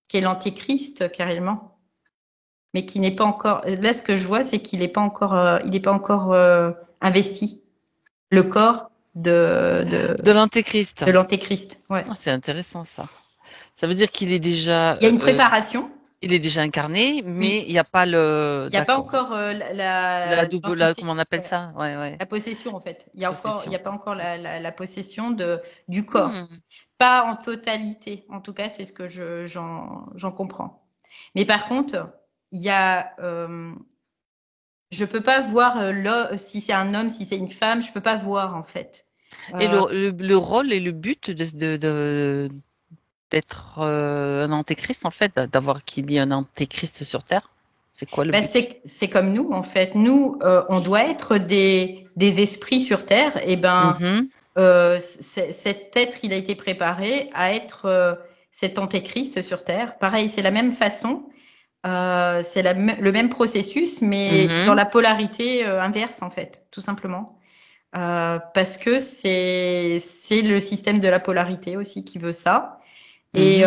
qui est l'antéchrist carrément, mais qui n'est pas encore. Là, ce que je vois, c'est qu'il n'est pas encore, investi. Le corps de l'antéchrist. De l'antéchrist, ouais. Ah, c'est intéressant ça. Ça veut dire qu'il est déjà. Il y a une préparation. Il est déjà incarné, mais il n'y a pas le. Il n'y a pas encore la double, comment on appelle ça? Ouais. La possession, en fait. Il n'y a pas encore la possession du corps. Pas en totalité. En tout cas, c'est ce que j'en comprends. Mais par contre, il y a. Je peux pas voir si c'est un homme, si c'est une femme. Je peux pas voir, en fait. Et le rôle et le but d'être un antéchrist, en fait, d'avoir qu'il y ait un antéchrist sur Terre, c'est quoi le but? C'est comme nous, en fait. Nous, on doit être des esprits sur Terre. Et cet être, il a été préparé à être cet antéchrist sur Terre. Pareil, c'est la même façon. C'est le même processus, mais dans la polarité inverse, en fait, tout simplement. Parce que c'est le système de la polarité aussi qui veut ça. Et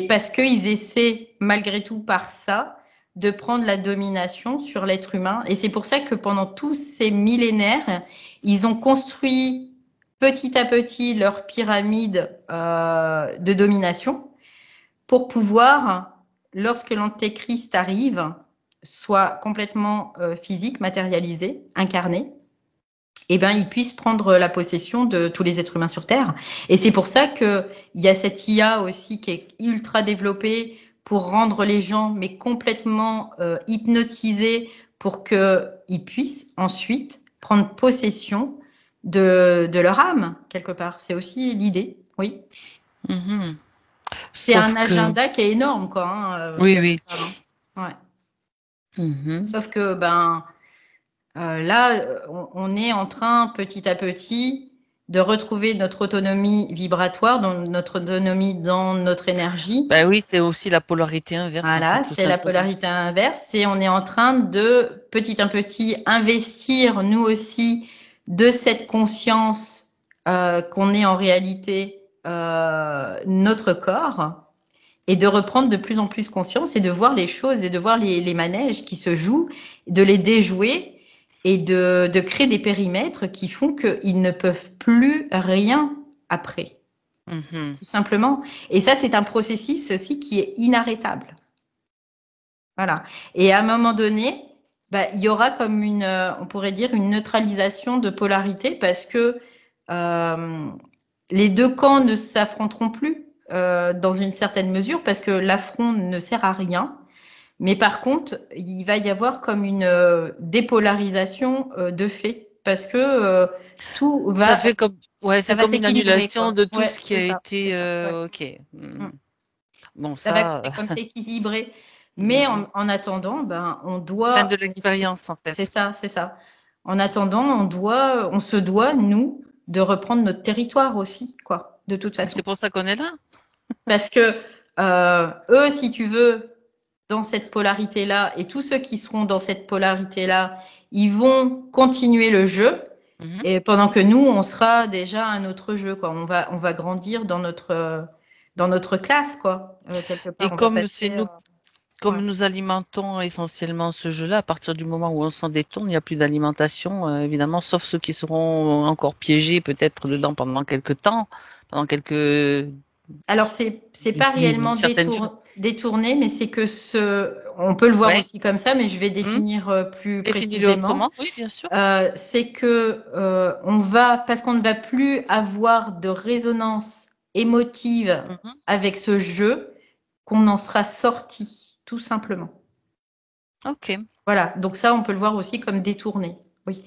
parce qu'ils essaient, malgré tout, par ça, de prendre la domination sur l'être humain. Et c'est pour ça que pendant tous ces millénaires, ils ont construit petit à petit leur pyramide de domination pour pouvoir, lorsque l'antéchrist arrive, soit complètement physique, matérialisé, incarné, eh ben, ils puissent prendre la possession de tous les êtres humains sur Terre. Et c'est pour ça qu'il y a cette IA aussi qui est ultra développée pour rendre les gens mais complètement hypnotisés pour qu'ils puissent ensuite prendre possession de leur âme, quelque part. C'est aussi l'idée, oui. C'est un agenda qui est énorme, quoi. Hein, oui. Ouais. Sauf que, là, on est en train, petit à petit, de retrouver notre autonomie vibratoire, notre autonomie dans notre énergie. Ben oui, c'est aussi la polarité inverse. Voilà, c'est la polarité inverse. Et on est en train de, petit à petit, investir, nous aussi, de cette conscience qu'on est en réalité notre corps, et de reprendre de plus en plus conscience et de voir les choses et de voir les manèges qui se jouent, de les déjouer et de créer des périmètres qui font qu'ils ne peuvent plus rien après. Tout simplement. Et ça, c'est un processus aussi qui est inarrêtable. Voilà. Et à un moment donné, il y aura comme on pourrait dire, une neutralisation de polarité parce que les deux camps ne s'affronteront plus dans une certaine mesure parce que l'affront ne sert à rien. Mais par contre, il va y avoir comme une dépolarisation de fait, parce que tout va. Ça fait comme, c'est comme une annulation de tout ce qui a été. Ok. Bon, c'est comme s'équilibrer. Mais en attendant, on doit. Fin de l'expérience, en fait. C'est ça. En attendant, on se doit, nous, de reprendre notre territoire aussi, quoi, de toute façon. C'est pour ça qu'on est là. Parce que eux, si tu veux, dans cette polarité-là, et tous ceux qui seront dans cette polarité-là, ils vont continuer le jeu, et pendant que nous, on sera déjà un autre jeu, quoi. On va grandir dans notre classe, quoi. Quelque part, et comme c'est nous, comme nous alimentons essentiellement ce jeu-là, à partir du moment où on s'en détourne, il n'y a plus d'alimentation, évidemment, sauf ceux qui seront encore piégés peut-être dedans pendant quelques temps, pendant quelques Alors, c'est pas réellement détourné, mais c'est que on peut le voir aussi comme ça, mais je vais définir plus Définis-le précisément. autrement. Oui, bien sûr. C'est que parce qu'on ne va plus avoir de résonance émotive avec ce jeu, qu'on en sera sorti, tout simplement. Ok. Voilà, donc ça, on peut le voir aussi comme détourné. Oui.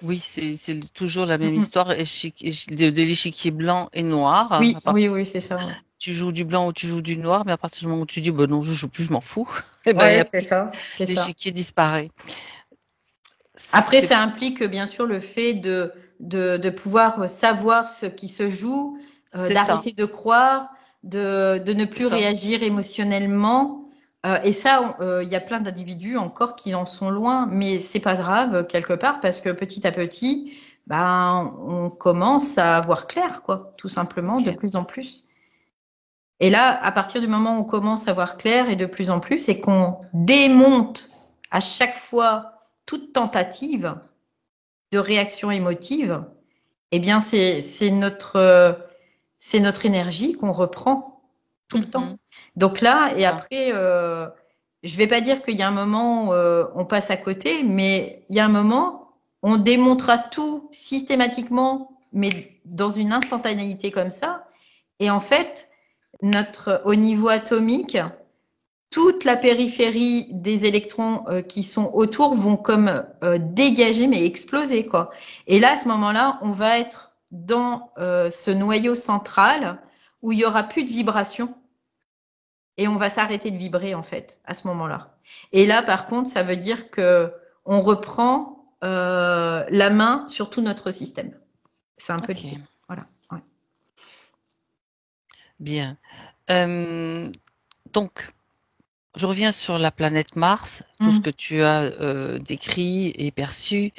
Oui, c'est toujours la même histoire de l'échiquier blanc et noir. Oui, oui, c'est ça. Ouais. Tu joues du blanc ou tu joues du noir, mais à partir du moment où tu dis non, je joue plus, je m'en fous, et c'est ça. l'échiquier disparaît. Après, ça implique bien sûr le fait de pouvoir savoir ce qui se joue, d'arrêter de croire, de ne plus réagir émotionnellement. Et ça, il y a plein d'individus encore qui en sont loin, mais c'est pas grave quelque part parce que petit à petit, on commence à voir clair, quoi, tout simplement, de plus en plus. Et là, à partir du moment où on commence à voir clair et de plus en plus, et qu'on démonte à chaque fois toute tentative de réaction émotive, eh bien, c'est notre énergie qu'on reprend tout le temps. Donc là, et après, je vais pas dire qu'il y a un moment où on passe à côté, mais il y a un moment, on démontrera tout systématiquement, mais dans une instantanéité comme ça. Et en fait, au niveau atomique, toute la périphérie des électrons qui sont autour vont comme dégager, mais exploser, quoi. Et là, à ce moment-là, on va être dans ce noyau central où il y aura plus de vibration et on va s'arrêter de vibrer, en fait, à ce moment-là. Et là, par contre, ça veut dire que on reprend la main sur tout notre système. C'est un peu l'idée. Voilà. Ouais. Bien. Donc, je reviens sur la planète Mars, tout ce que tu as décrit et perçu.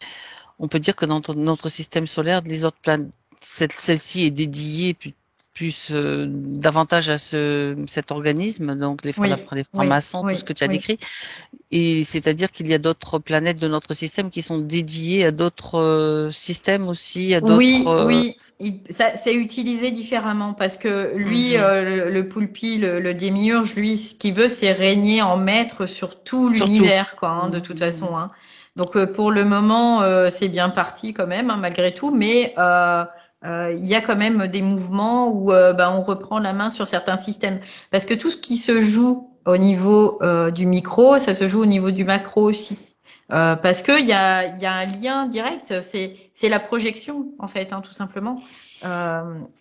On peut dire que dans notre système solaire, les autres planètes, celle-ci est dédiée plus davantage à cet organisme, donc les francs-maçons, tout ce que tu as décrit. Et c'est-à-dire qu'il y a d'autres planètes de notre système qui sont dédiées à d'autres systèmes aussi, à d'autres. Oui. C'est utilisé différemment parce que lui, le Poulpi, le démiurge, lui, ce qu'il veut, c'est régner en maître sur tout l'univers, quoi, de toute façon. Hein. Donc pour le moment, c'est bien parti quand même, malgré tout, mais il y a quand même des mouvements où on reprend la main sur certains systèmes. Parce que tout ce qui se joue au niveau du micro, ça se joue au niveau du macro aussi. Parce que il y a un lien direct, c'est la projection en fait, tout simplement.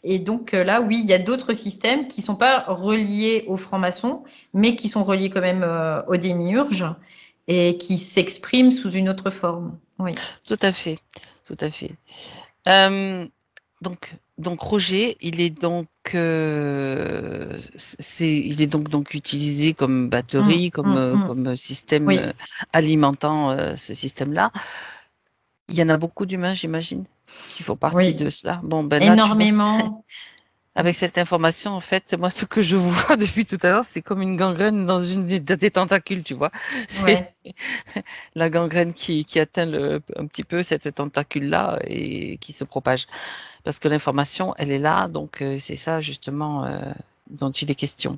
Et donc là, oui, il y a d'autres systèmes qui sont pas reliés aux francs-maçons, mais qui sont reliés quand même aux démiurges et qui s'expriment sous une autre forme. Oui. Tout à fait. Donc Roger, il est donc utilisé comme batterie, comme système alimentant ce système-là. Il y en a beaucoup d'humains, j'imagine, qui font partie de cela. Bon, énormément. Là, avec cette information, en fait, moi, ce que je vois depuis tout à l'heure, c'est comme une gangrène dans des tentacules, tu vois. C'est la gangrène qui atteint un petit peu cette tentacule-là et qui se propage. Parce que l'information, elle est là, donc c'est ça, justement, dont il est question.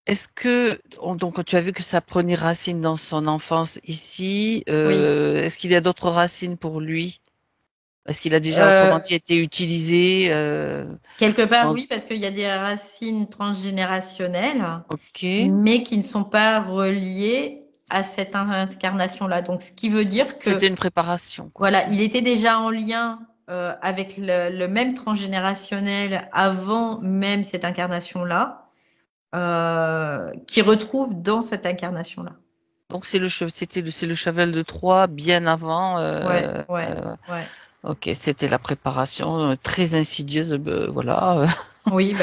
Est-ce que, donc tu as vu que ça prenait racine dans son enfance ici, est-ce qu'il y a d'autres racines pour lui? Est-ce qu'il a déjà autrement dit été utilisé Quelque part, oui, parce qu'il y a des racines transgénérationnelles, mais qui ne sont pas reliées à cette incarnation-là. Donc, ce qui veut dire que c'était une préparation. Voilà, il était déjà en lien avec le même transgénérationnel avant même cette incarnation-là, qui retrouve dans cette incarnation-là. Donc c'est le cheval de Troie bien avant. Ouais. Ok, c'était la préparation très insidieuse. Voilà. Oui,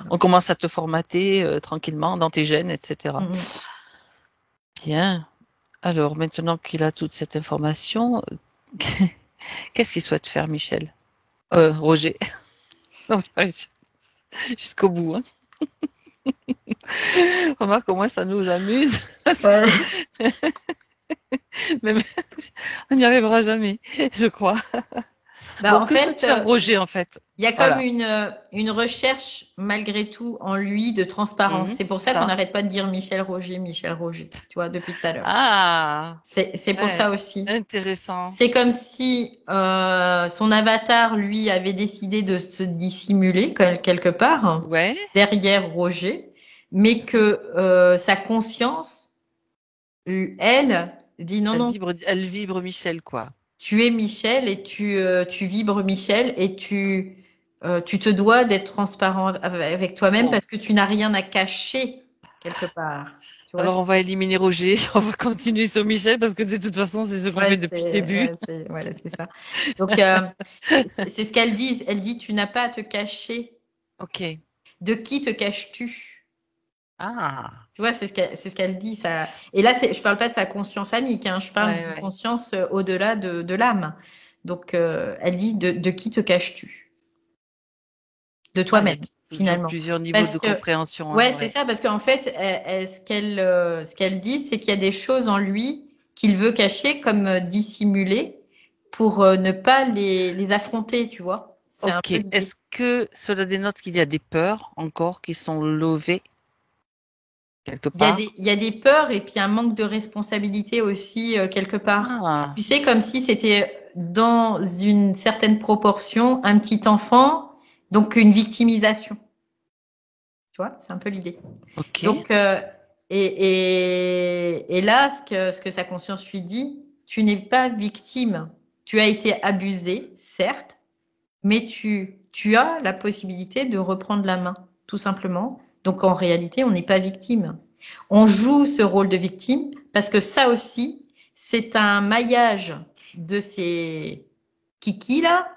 on commence à te formater tranquillement dans tes gènes, etc. Bien. Alors maintenant qu'il a toute cette information, qu'est-ce qu'il souhaite faire, Michel? Roger. Jusqu'au bout. Hein. Remarque comment ça nous amuse. Même, on n'y arrivera jamais, je crois. Bah, Bon, en que fait, souhaite faire Roger, en fait? il y a comme Voilà. une recherche, malgré tout, en lui de transparence. C'est pour C'est ça qu'on ça. n'arrête pas de dire Michel Roger, tu vois, depuis tout à l'heure. Ah, C'est pour ouais, ça aussi. intéressant. C'est comme si son avatar, lui, avait décidé de se dissimuler quelque part Ouais, derrière Roger, mais que sa conscience, elle, dit non, non, elle vibre Michel, quoi. tu es Michel et tu vibres Michel et tu te dois d'être transparent avec toi-même Bon, parce que tu n'as rien à cacher quelque part. Tu vois, alors on va éliminer Roger, on va continuer sur Michel parce que de toute façon, c'est ce qu'on fait depuis le début. voilà, c'est ça. Donc, c'est ce qu'elle dit. Elle dit, tu n'as pas à te cacher. Ok. De qui te caches-tu? Ah, Tu vois, c'est ce qu'elle dit. Ça. Et là, je parle pas de sa conscience amique, hein, je parle ouais, d'une ouais. conscience au-delà de l'âme. Donc, elle dit, de qui te caches-tu? De Ah, il y a toi-même, toujours finalement. plusieurs niveaux Parce de que, compréhension, hein, ouais, c'est ouais. ça, parce qu'en fait, ce qu'elle dit, c'est qu'il y a des choses en lui qu'il veut cacher, comme dissimuler, pour ne pas les affronter, tu vois. C'est un Ok. peu l'idée. Est-ce que cela dénote qu'il y a des peurs encore qui sont levées quelque part? Il y a des peurs et puis un manque de responsabilité aussi, quelque part. Ah, Tu sais, comme si c'était dans une certaine proportion un petit enfant, donc une victimisation. Tu vois, c'est un peu l'idée. ok. Donc, et là, ce que sa conscience lui dit, tu n'es pas victime. Tu as été abusé, certes, mais tu as la possibilité de reprendre la main, tout simplement. Donc, en réalité, on n'est pas victime. On joue ce rôle de victime parce que ça aussi, c'est un maillage de ces kikis là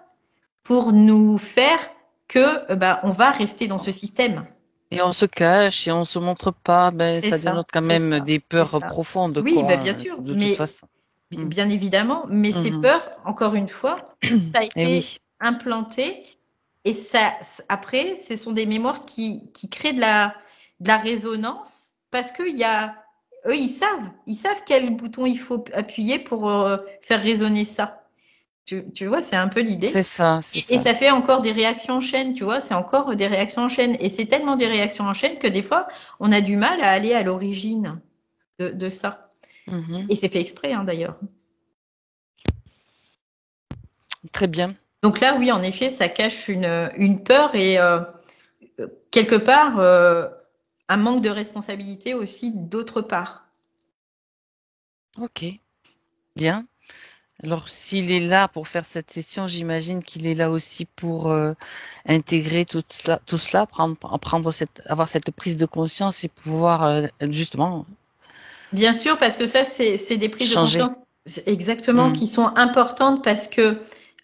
pour nous faire que, bah, on va rester dans ce système. Et on se cache et on se montre pas, ben C'est ça ça, dénote quand c'est même ça, des c'est peurs ça. profondes, Oui, quoi, bah, bien sûr, de toute mais façon. Hmm. bien évidemment, mais ces Mhm. peurs, encore une fois, ça a Eh été oui. implanté et ça, après, ce sont des mémoires qui créent de la résonance parce eux, ils savent quel bouton il faut appuyer pour faire résonner ça. Tu vois, c'est un peu C'est l'idée. ça, c'est Et ça. ça fait encore des réactions en chaîne, tu vois, c'est encore des réactions en chaîne. Et c'est tellement des réactions en chaîne que des fois, on a du mal à aller à l'origine de ça. Mhm. Et c'est fait exprès, hein, d'ailleurs. Très bien. Donc là, oui, en effet, ça cache une peur et quelque part un manque de responsabilité aussi d'autre part. Ok, bien. Alors, s'il est là pour faire cette session, j'imagine qu'il est là aussi pour intégrer tout cela, avoir cette prise de conscience et pouvoir justement Bien sûr, parce que ça, c'est des prises de changer. conscience exactement Hmm. qui sont importantes parce que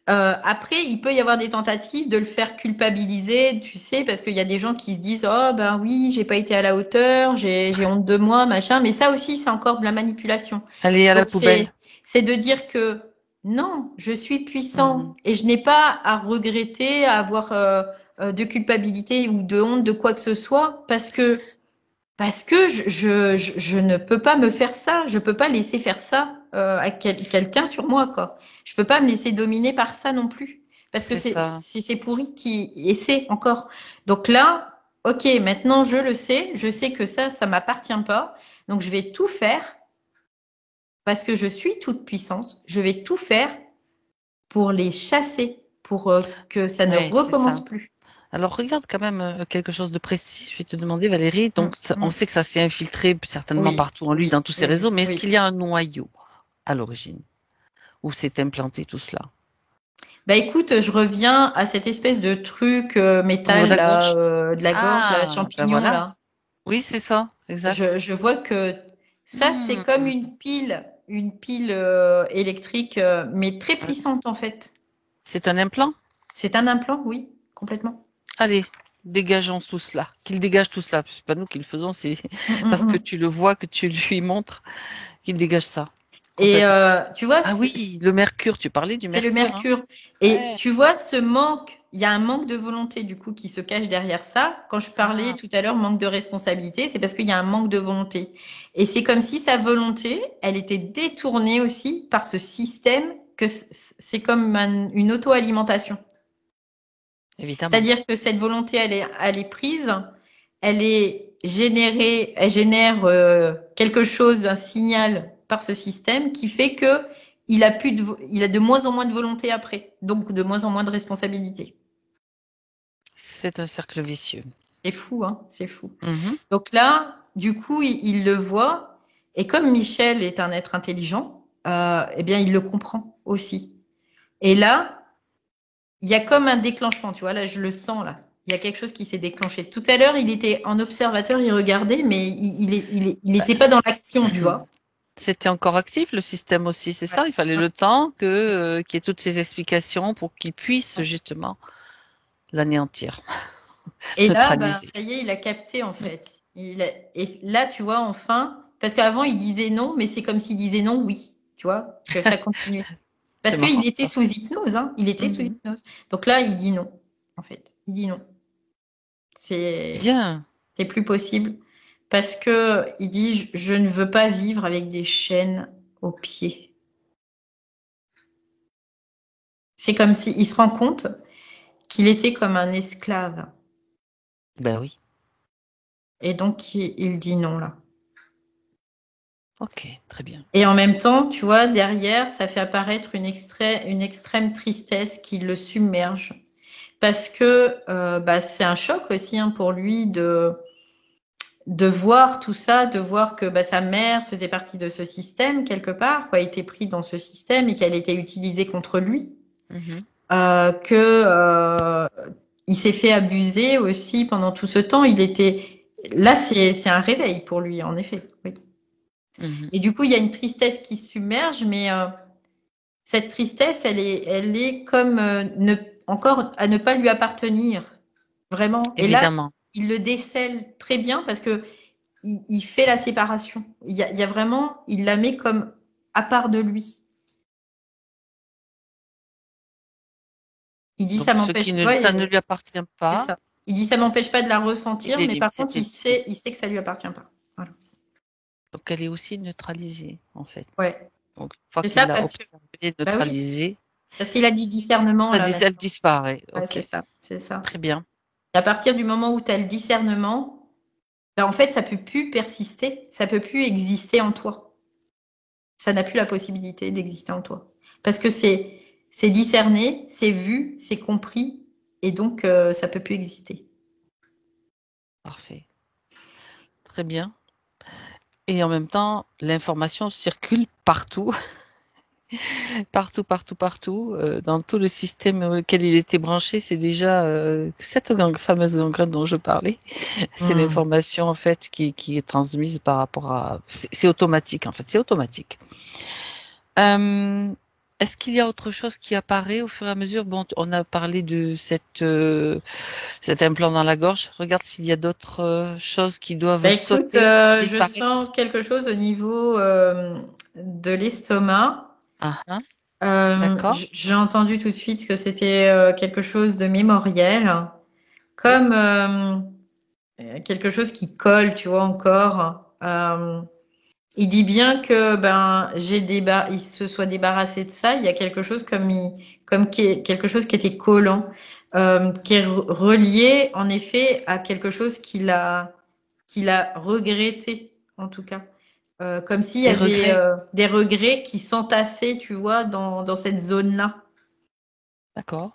après, il peut y avoir des tentatives de le faire culpabiliser, tu sais, parce qu'il y a des gens qui se disent, oh ben oui, j'ai pas été à la hauteur, j'ai honte de moi, machin. Mais ça aussi, c'est encore de la manipulation. Allez à la Donc poubelle. c'est de dire que non, je suis Mhm. puissant et je n'ai pas à regretter, à avoir de culpabilité ou de honte de quoi que ce soit, parce que je ne peux pas me faire ça, je peux pas laisser faire ça à quelqu'un sur moi, quoi. Je peux pas me laisser dominer par ça non plus, parce que C'est ça. c'est pourri qui essaie encore. Donc là, ok, maintenant je sais que ça m'appartient pas, donc je vais tout faire parce que je suis toute puissance. Je vais tout faire pour les chasser, pour que ça ne Ouais, c'est recommence ça. plus. Alors regarde quand même quelque chose de précis. Je vais te demander, Valérie. Mm, Donc on mm. sait que ça s'est infiltré certainement Oui, partout en lui, oui, dans tous ses oui, réseaux, oui, mais est-ce oui. qu'il y a un noyau à l'origine où s'est implanté tout cela? Bah écoute, je reviens à cette espèce de truc Au niveau de métal la là, gorge? de la gorge, là, Ah, ben champignon voilà. là. Oui, c'est ça, exact. Je vois que ça c'est comme Hmm. une pile électrique, mais très puissante en fait. C'est un implant? C'est un implant, oui, complètement. Allez, dégageons tout cela. Qu'il dégage tout cela. C'est pas nous qui le faisons, c'est Mm, mm, parce que mm. tu le vois, que tu lui montres, qu'il dégage ça. Et Complètement. tu vois, Ah oui, le mercure, tu parlais du c'est le mercure, hein? mercure. Et Ouais. tu vois, ce manque, il y a un manque de volonté du coup qui se cache derrière ça. Quand je parlais Ah, tout à l'heure, manque de responsabilité, c'est parce qu'il y a un manque de volonté. Et c'est comme si sa volonté, elle était détournée aussi par ce système que c'est comme une auto-alimentation. Évidemment. C'est-à-dire que cette volonté, elle est prise, elle est générée, elle génère quelque chose, un signal par ce système qui fait que il a de moins en moins de volonté après, donc de moins en moins de responsabilité. C'est un cercle vicieux. C'est fou, hein, c'est fou. Mhm. Donc là, du coup, il le voit, et comme Michel est un être intelligent, eh bien, il le comprend aussi. Et là, il y a comme un déclenchement, tu vois, là, je le sens, là. Il y a quelque chose qui s'est déclenché. Tout à l'heure, il était en observateur, il regardait, mais il n'était pas dans l'action, tu vois. C'était encore actif, le système aussi, c'est ça? Il fallait le temps qu'il y ait toutes ces explications pour qu'il puisse justement l'anéantir, Et là, neutraliser. ça y est, il a capté, en fait. Et là, tu vois, enfin, parce qu'avant, il disait non, mais c'est comme s'il disait non, oui, tu vois, que ça continuait. Parce C'est marrant, qu'il était ça. sous hypnose, hein. Il était sous Mhm. hypnose. Donc là, il dit non, en fait. Il dit non. Bien. C'est plus possible. Parce que il dit, je ne veux pas vivre avec des chaînes aux pieds. C'est comme s'il se rend compte qu'il était comme un esclave. Ben oui. Et donc, il dit non, là. Ok, très bien. Et en même temps, tu vois, derrière, ça fait apparaître une extrême tristesse qui le submerge. Parce que c'est un choc aussi, hein, pour lui de voir tout ça, de voir que sa mère faisait partie de ce système quelque part, quoi, était pris dans ce système et qu'elle était utilisée contre lui, Mhm. il s'est fait abuser aussi pendant tout ce temps. Il était là, c'est un réveil pour lui, en effet. Oui. Mhm. Et du coup, il y a une tristesse qui se submerge, mais cette tristesse, elle est comme encore à ne pas lui appartenir, vraiment. Et là, Évidemment. il le décèle très bien parce que il fait la séparation. Il y a vraiment, il la met comme à part de lui. Il dit ça Donc, ce qui m'empêche, ne, ça ne ouais, lui appartient c'est pas, ça. Il dit ça m'empêche pas de la ressentir, mais par contre, c'était limité. il sait que ça lui appartient pas. Voilà. Donc, elle est aussi neutralisée, en fait. Ouais, Donc, une fois c'est qu'il ça l'a parce que, observée, bah oui, neutralisée, parce qu'il a du discernement là elle maintenant. disparaît. Ouais, Ok, c'est ça, c'est ça. très bien. Et à partir du moment où tu as le discernement, en fait, ça peut plus persister, ça peut plus exister en toi. Ça n'a plus la possibilité d'exister en toi. Parce que c'est discerné, c'est vu, c'est compris, et donc ça peut plus exister. Parfait. Très bien. Et en même temps, l'information circule partout, partout, partout, partout. Dans tout le système auquel il était branché, c'est déjà cette fameuse gangrène dont je parlais. C'est Hmm. l'information en fait qui est transmise par rapport à. C'est automatique en fait, c'est automatique. Euh, Est-ce qu'il y a autre chose qui apparaît au fur et à mesure? Bon, on a parlé de cet implant dans la gorge. Regarde s'il y a d'autres choses qui doivent Écoute, sauter, je sens disparaître. quelque chose au niveau de l'estomac. Ah, hein, d'accord. J'ai entendu tout de suite que c'était quelque chose de mémoriel, Ok. comme quelque chose qui colle, tu vois, encore. Il dit bien que il se soit débarrassé de ça. Il y a quelque chose quelque chose qui était collant, qui est relié en effet à quelque chose qu'il a regretté en tout cas. Comme s'il y Des avait regrets. des regrets qui s'entassaient, tu vois, dans cette zone-là. D'accord.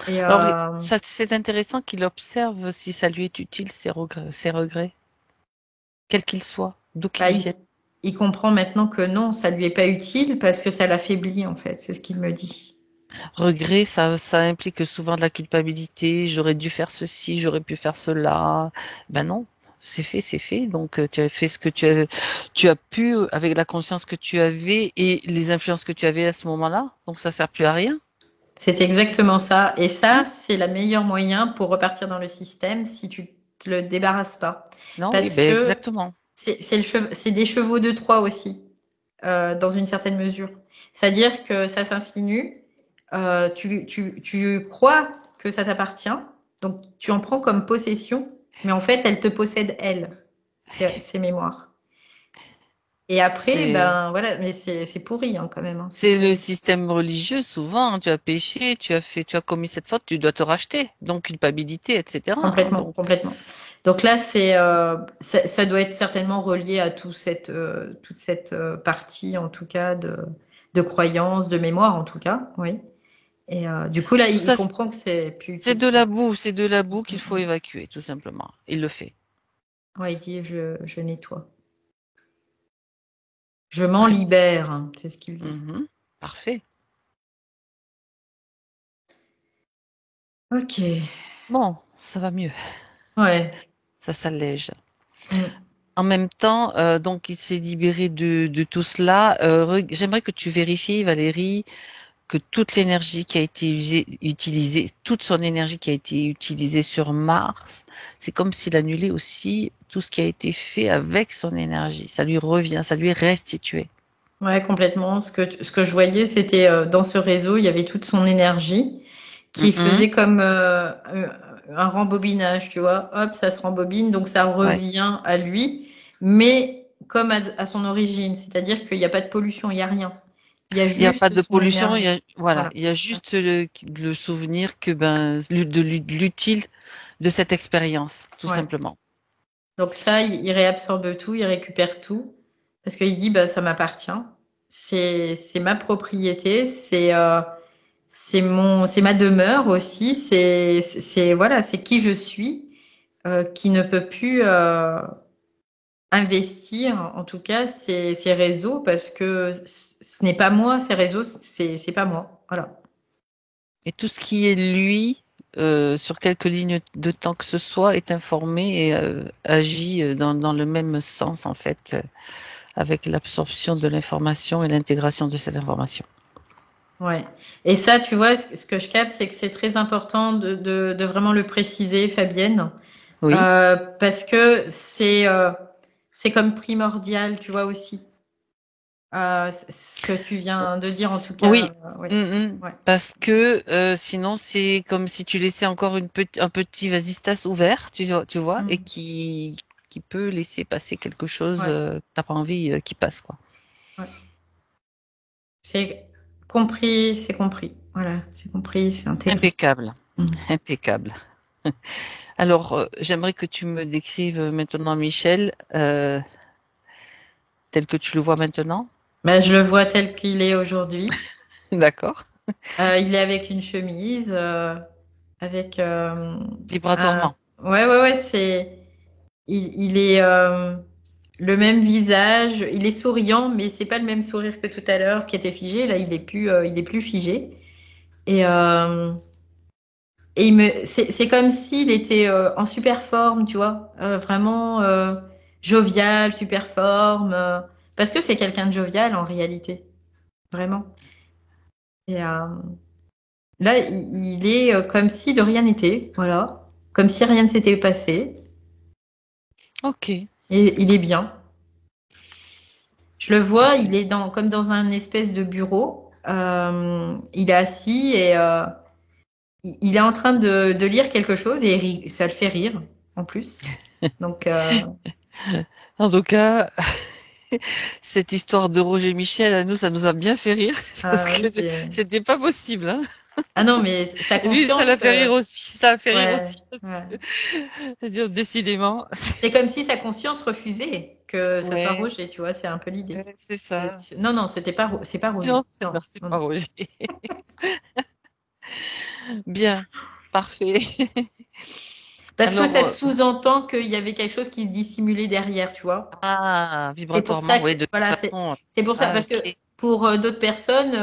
Et Alors, ça, c'est intéressant qu'il observe si ça lui est utile, ses regrets, quels qu'ils soient, d'où qu'ils bah, viennent. il comprend maintenant que non, ça lui est pas utile parce que ça l'affaiblit en fait. C'est ce qu'il me dit. Regret, ça implique souvent de la culpabilité. J'aurais dû faire ceci, j'aurais pu faire cela. Ben non, c'est fait, c'est fait. Donc, tu as fait ce que tu as pu avec la conscience que tu avais et les influences que tu avais à ce moment-là. Donc, ça sert plus à rien. C'est exactement ça. Et ça, Hein. c'est le meilleur moyen pour repartir dans le système si tu te le débarrasses pas. Non, oui, Parce ben que exactement. c'est des chevaux de Troie aussi, dans une certaine mesure. C'est-à-dire que ça s'insinue, tu crois que ça t'appartient, donc tu en prends comme possession, mais en fait, elle te possède, elle, ces mémoires. Et après, C'est ben voilà, mais c'est pourri hein, quand même. Hein, c'est c'est le pourri. système religieux, souvent, hein, tu as péché, tu as commis cette faute, tu dois te racheter. Donc, culpabilité, etc., hein, Complètement, donc, complètement. Donc là, ça doit être certainement relié à toute cette partie, en tout cas, de croyance, de mémoire, en tout cas, oui. Et du coup, là, tout il ça, comprend que c'est plus utile. c'est de la boue qu'il faut évacuer, tout simplement. Il le fait. Ouais, il dit, je nettoie. Je m'en Très libère, hein, c'est ce qu'il dit. Mhm. Parfait. Ok, Bon, ça va mieux. ouais. Ça s'allège. Mm. En même temps, donc il s'est libéré de tout cela. J'aimerais que tu vérifies, Valérie, que toute l'énergie qui a été utilisée, toute son énergie qui a été utilisée sur Mars, c'est comme s'il annulait aussi tout ce qui a été fait avec son énergie. Ça lui revient, ça lui est restitué. Ouais, complètement. Ce que je voyais, c'était dans ce réseau, il y avait toute son énergie qui Mhm. faisait comme un rembobinage, tu vois. Hop, ça se rembobine, donc ça Ouais. revient à lui, mais comme à son origine, c'est-à-dire qu'il n'y a pas de pollution, il n'y a rien. Il y a Il n'y a pas juste de son pollution, énergie. voilà, Voilà. il y a juste le souvenir que ben de l'utile de cette expérience, tout Ouais. simplement. Donc ça, il réabsorbe tout, il récupère tout, parce qu'il dit, bah, ça m'appartient. C'est ma propriété, c'est ma demeure aussi, voilà, c'est qui je suis, qui ne peut plus investir, en tout cas, ces réseaux, parce que ce n'est pas moi, ces réseaux, c'est pas moi. Voilà. Et tout ce qui est lui, sur quelques lignes de temps que ce soit, est informé et agit dans le même sens, en fait, avec l'absorption de l'information et l'intégration de cette information. Ouais. Et ça, tu vois, ce que je capte, c'est que c'est très important de vraiment le préciser, Fabienne. Oui, Parce que c'est comme primordial, tu vois aussi. Ce que tu viens de dire, en tout cas. oui. Oui, Mhm. ouais. Parce que sinon, c'est comme si tu laissais encore un petit vasistas ouvert, tu vois, et Mm. qui peut laisser passer quelque chose Ouais, que t'as pas envie qui passe, quoi. ouais. C'est compris, c'est compris. Voilà, c'est compris, c'est intégré. Impeccable, Mm. impeccable. Alors, j'aimerais que tu me décrives maintenant Michel, tel que tu le vois maintenant. Bah, je le vois tel qu'il est aujourd'hui. D'accord. Il est avec une chemise, avec un. Vibratoirement. Ouais, ouais, ouais, il est le même visage, il est souriant, mais c'est pas le même sourire que tout à l'heure qui était figé. Là, il est plus figé. Et, euh, c'est comme s'il était en super forme, tu vois, vraiment jovial, super forme, parce que c'est quelqu'un de jovial en réalité, vraiment. Et là, il est comme si de rien n'était, voilà, comme si rien ne s'était passé. Ok. Et il est bien. Je le vois, il est comme dans un espèce de bureau. Il est assis et il est en train de lire quelque chose et ça le fait rire en plus. Donc, En tout cas, cette histoire de Roger Michel, à nous, ça nous a bien fait rire parce ah oui, que c'était pas possible, hein. ah non, mais sa Lui, ça l'a conscience, fait rire aussi. Ça l'a fait rire ouais, aussi parce ouais. que, c'est-à-dire, décidément, C'est comme si sa conscience refusait que ça soit ouais, Roger, tu vois, c'est un peu l'idée. c'est ça. Non, non, c'est pas Roger. Non, Non, c'est non, pas non. Roger. Bien, parfait. Parce que Alors, ça sous-entend qu'il y avait quelque chose qui se dissimulait derrière, tu vois. C'est pour ça vibratoirement, que oui, de toute voilà, façon. c'est pour ça Ah, parce que ok. pour d'autres personnes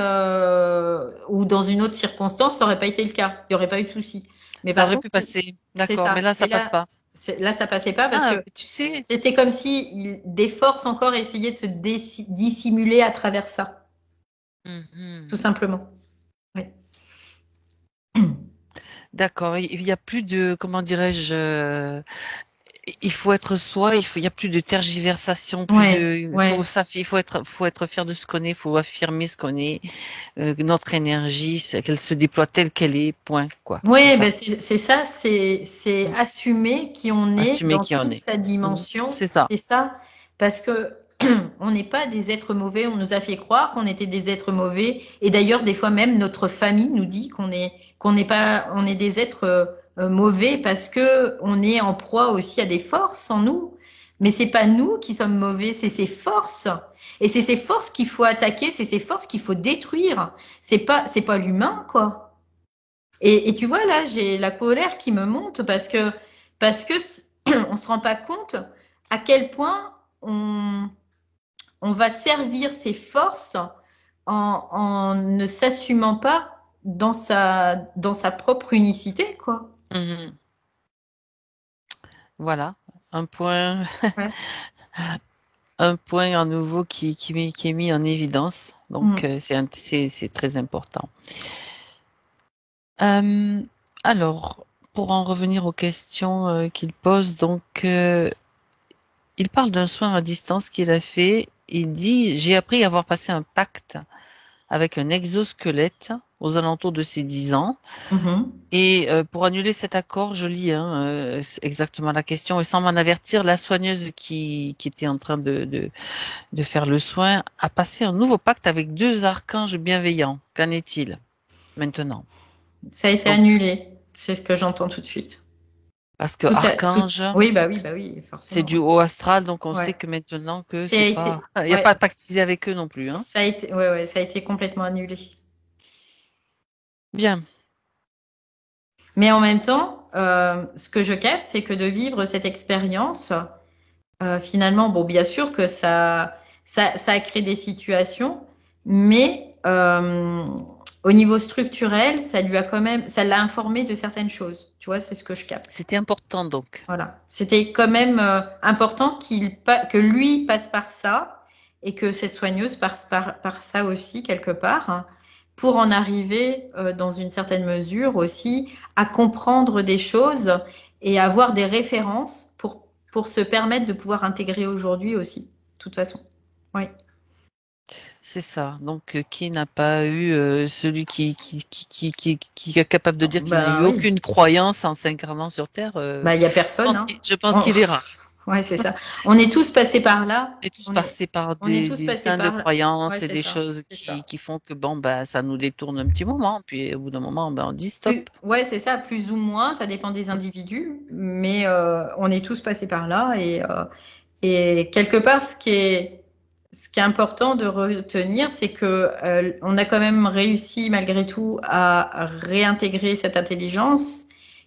ou dans une autre circonstance, ça aurait pas été le cas. Il y aurait pas eu de souci. Mais Ça par aurait contre, pu passer. c'est D'accord, mais ça. là, Mais ça passe là, pas. là, ça passait pas parce Ah, que tu sais, c'était comme si des forces encore essayaient de se dissimuler à travers ça, tout mhm. simplement. Oui. D'accord, il y a plus de, comment dirais-je, il faut être soi, il y a plus de tergiversation, plus Ouais, de, ouais. faut être fier de ce qu'on est, il faut affirmer ce qu'on est, notre énergie, qu'elle se déploie telle qu'elle est, point, quoi. C'est Oui, ça. ben c'est ça, c'est Mm. assumer qui on est Assumer dans qui on toute est. sa Mm. dimension, C'est ça. c'est ça, parce que on n'est pas des êtres mauvais. On nous a fait croire qu'on était des êtres mauvais. Et d'ailleurs, des fois même, notre famille nous dit qu'on n'est pas, on est des êtres mauvais parce que on est en proie aussi à des forces en nous. Mais c'est pas nous qui sommes mauvais, c'est ces forces. Et c'est ces forces qu'il faut attaquer, c'est ces forces qu'il faut détruire. C'est pas l'humain, quoi. Et tu vois, là, j'ai la colère qui me monte parce que on se rend pas compte à quel point on va servir ses forces en ne s'assumant pas dans sa propre unicité, quoi. Mhm. Voilà, un point, Ouais. un point à nouveau qui est mis en évidence. Donc, Mm. c'est très important. Euh, alors, pour en revenir aux questions qu'il pose, donc, il parle d'un soin à distance qu'il a fait. Il dit, j'ai appris à avoir passé un pacte avec un exosquelette aux alentours de ses 10 ans. Mhm. Et pour annuler cet accord, je lis exactement la question, et sans m'en avertir, la soigneuse qui était en train de faire le soin a passé un nouveau pacte avec 2 archanges bienveillants. Qu'en est-il maintenant? Ça a été Donc, annulé. C'est ce que j'entends tout de suite. parce que archange, Oui, bah oui, c'est forcément. du haut astral, donc on Ouais. sait que maintenant que Ça a c'est pas, été, il n'y a ouais, pas pactisé avec eux non plus, hein. ça a été complètement annulé. Bien. Mais en même temps, ce que je capte, c'est que de vivre cette expérience, finalement, bon, bien sûr que ça a créé des situations, mais au niveau structurel, ça l'a informé de certaines choses. Tu vois, c'est ce que je capte. C'était important donc. Voilà. C'était quand même important que lui passe par ça et que cette soigneuse passe par ça aussi quelque part, hein, pour en arriver dans une certaine mesure aussi à comprendre des choses et à avoir des références pour se permettre de pouvoir intégrer aujourd'hui aussi, de toute façon. Oui. C'est ça. Donc, qui n'a pas eu celui qui est capable de dire qu'il n'a eu Ben oui. aucune croyance en s'incarnant sur Terre, Ben, il n'y a personne, hein. je pense qu'il est rare. Ouais, c'est ça. On est tous passés par là. Et tous On est, passés par on est tous des passés plein de par là. Ouais, croyances et c'est des ça. choses C'est ça. qui font que bon, bah, ça nous détourne un petit moment. Puis, au bout d'un moment, ben, on dit stop. Ouais, c'est ça, plus ou moins, ça dépend des individus, mais on est tous passés par là et quelque part, ce qui est important de retenir, c'est que on a quand même réussi malgré tout à réintégrer cette intelligence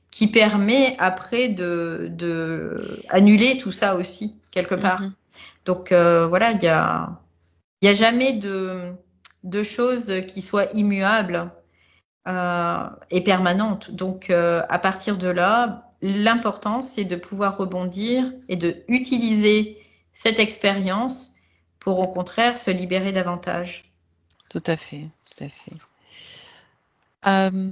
qui permet après de annuler tout ça aussi quelque part. Mhm. Donc voilà, il y a jamais de choses qui soient immuables et permanente. Donc, à partir de là, l'important, c'est de pouvoir rebondir et de utiliser cette expérience pour, au contraire, se libérer davantage. Tout à fait, tout à fait. Euh,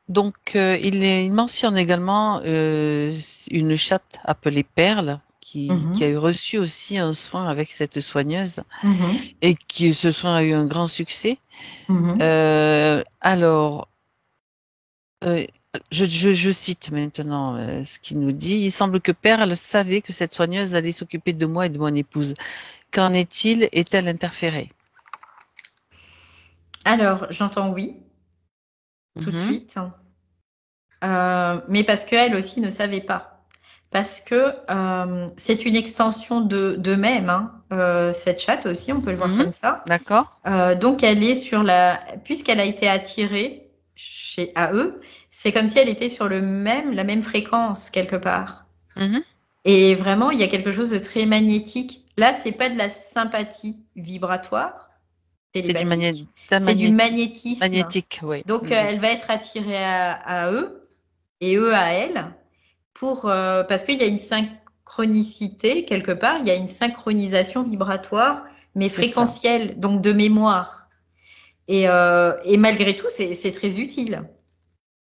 donc, il mentionne également une chatte appelée Perle qui a eu reçu aussi un soin avec cette soigneuse et qui ce soin a eu un grand succès. Alors, je cite maintenant ce qu'il nous dit. Il semble que Perle savait que cette soigneuse allait s'occuper de moi et de mon épouse. Qu'en est-il? Est-elle interférée? Alors, j'entends oui, tout de suite. Mais parce qu'elle aussi ne savait pas. Parce que c'est une extension d'eux-mêmes, hein. Cette chatte aussi, on peut le voir comme ça. D'accord. Donc elle est puisqu'elle a été attirée à eux, c'est comme si elle était sur la même fréquence quelque part. Et vraiment, il y a quelque chose de très magnétique. Là, c'est pas de la sympathie vibratoire, télépathique, c'est du magnétisme. Magnétique, oui. Donc elle va être attirée à eux et eux à elle parce qu'il y a une synchronicité quelque part, il y a une synchronisation vibratoire, mais fréquentielle, donc de mémoire. Et malgré tout, c'est très utile,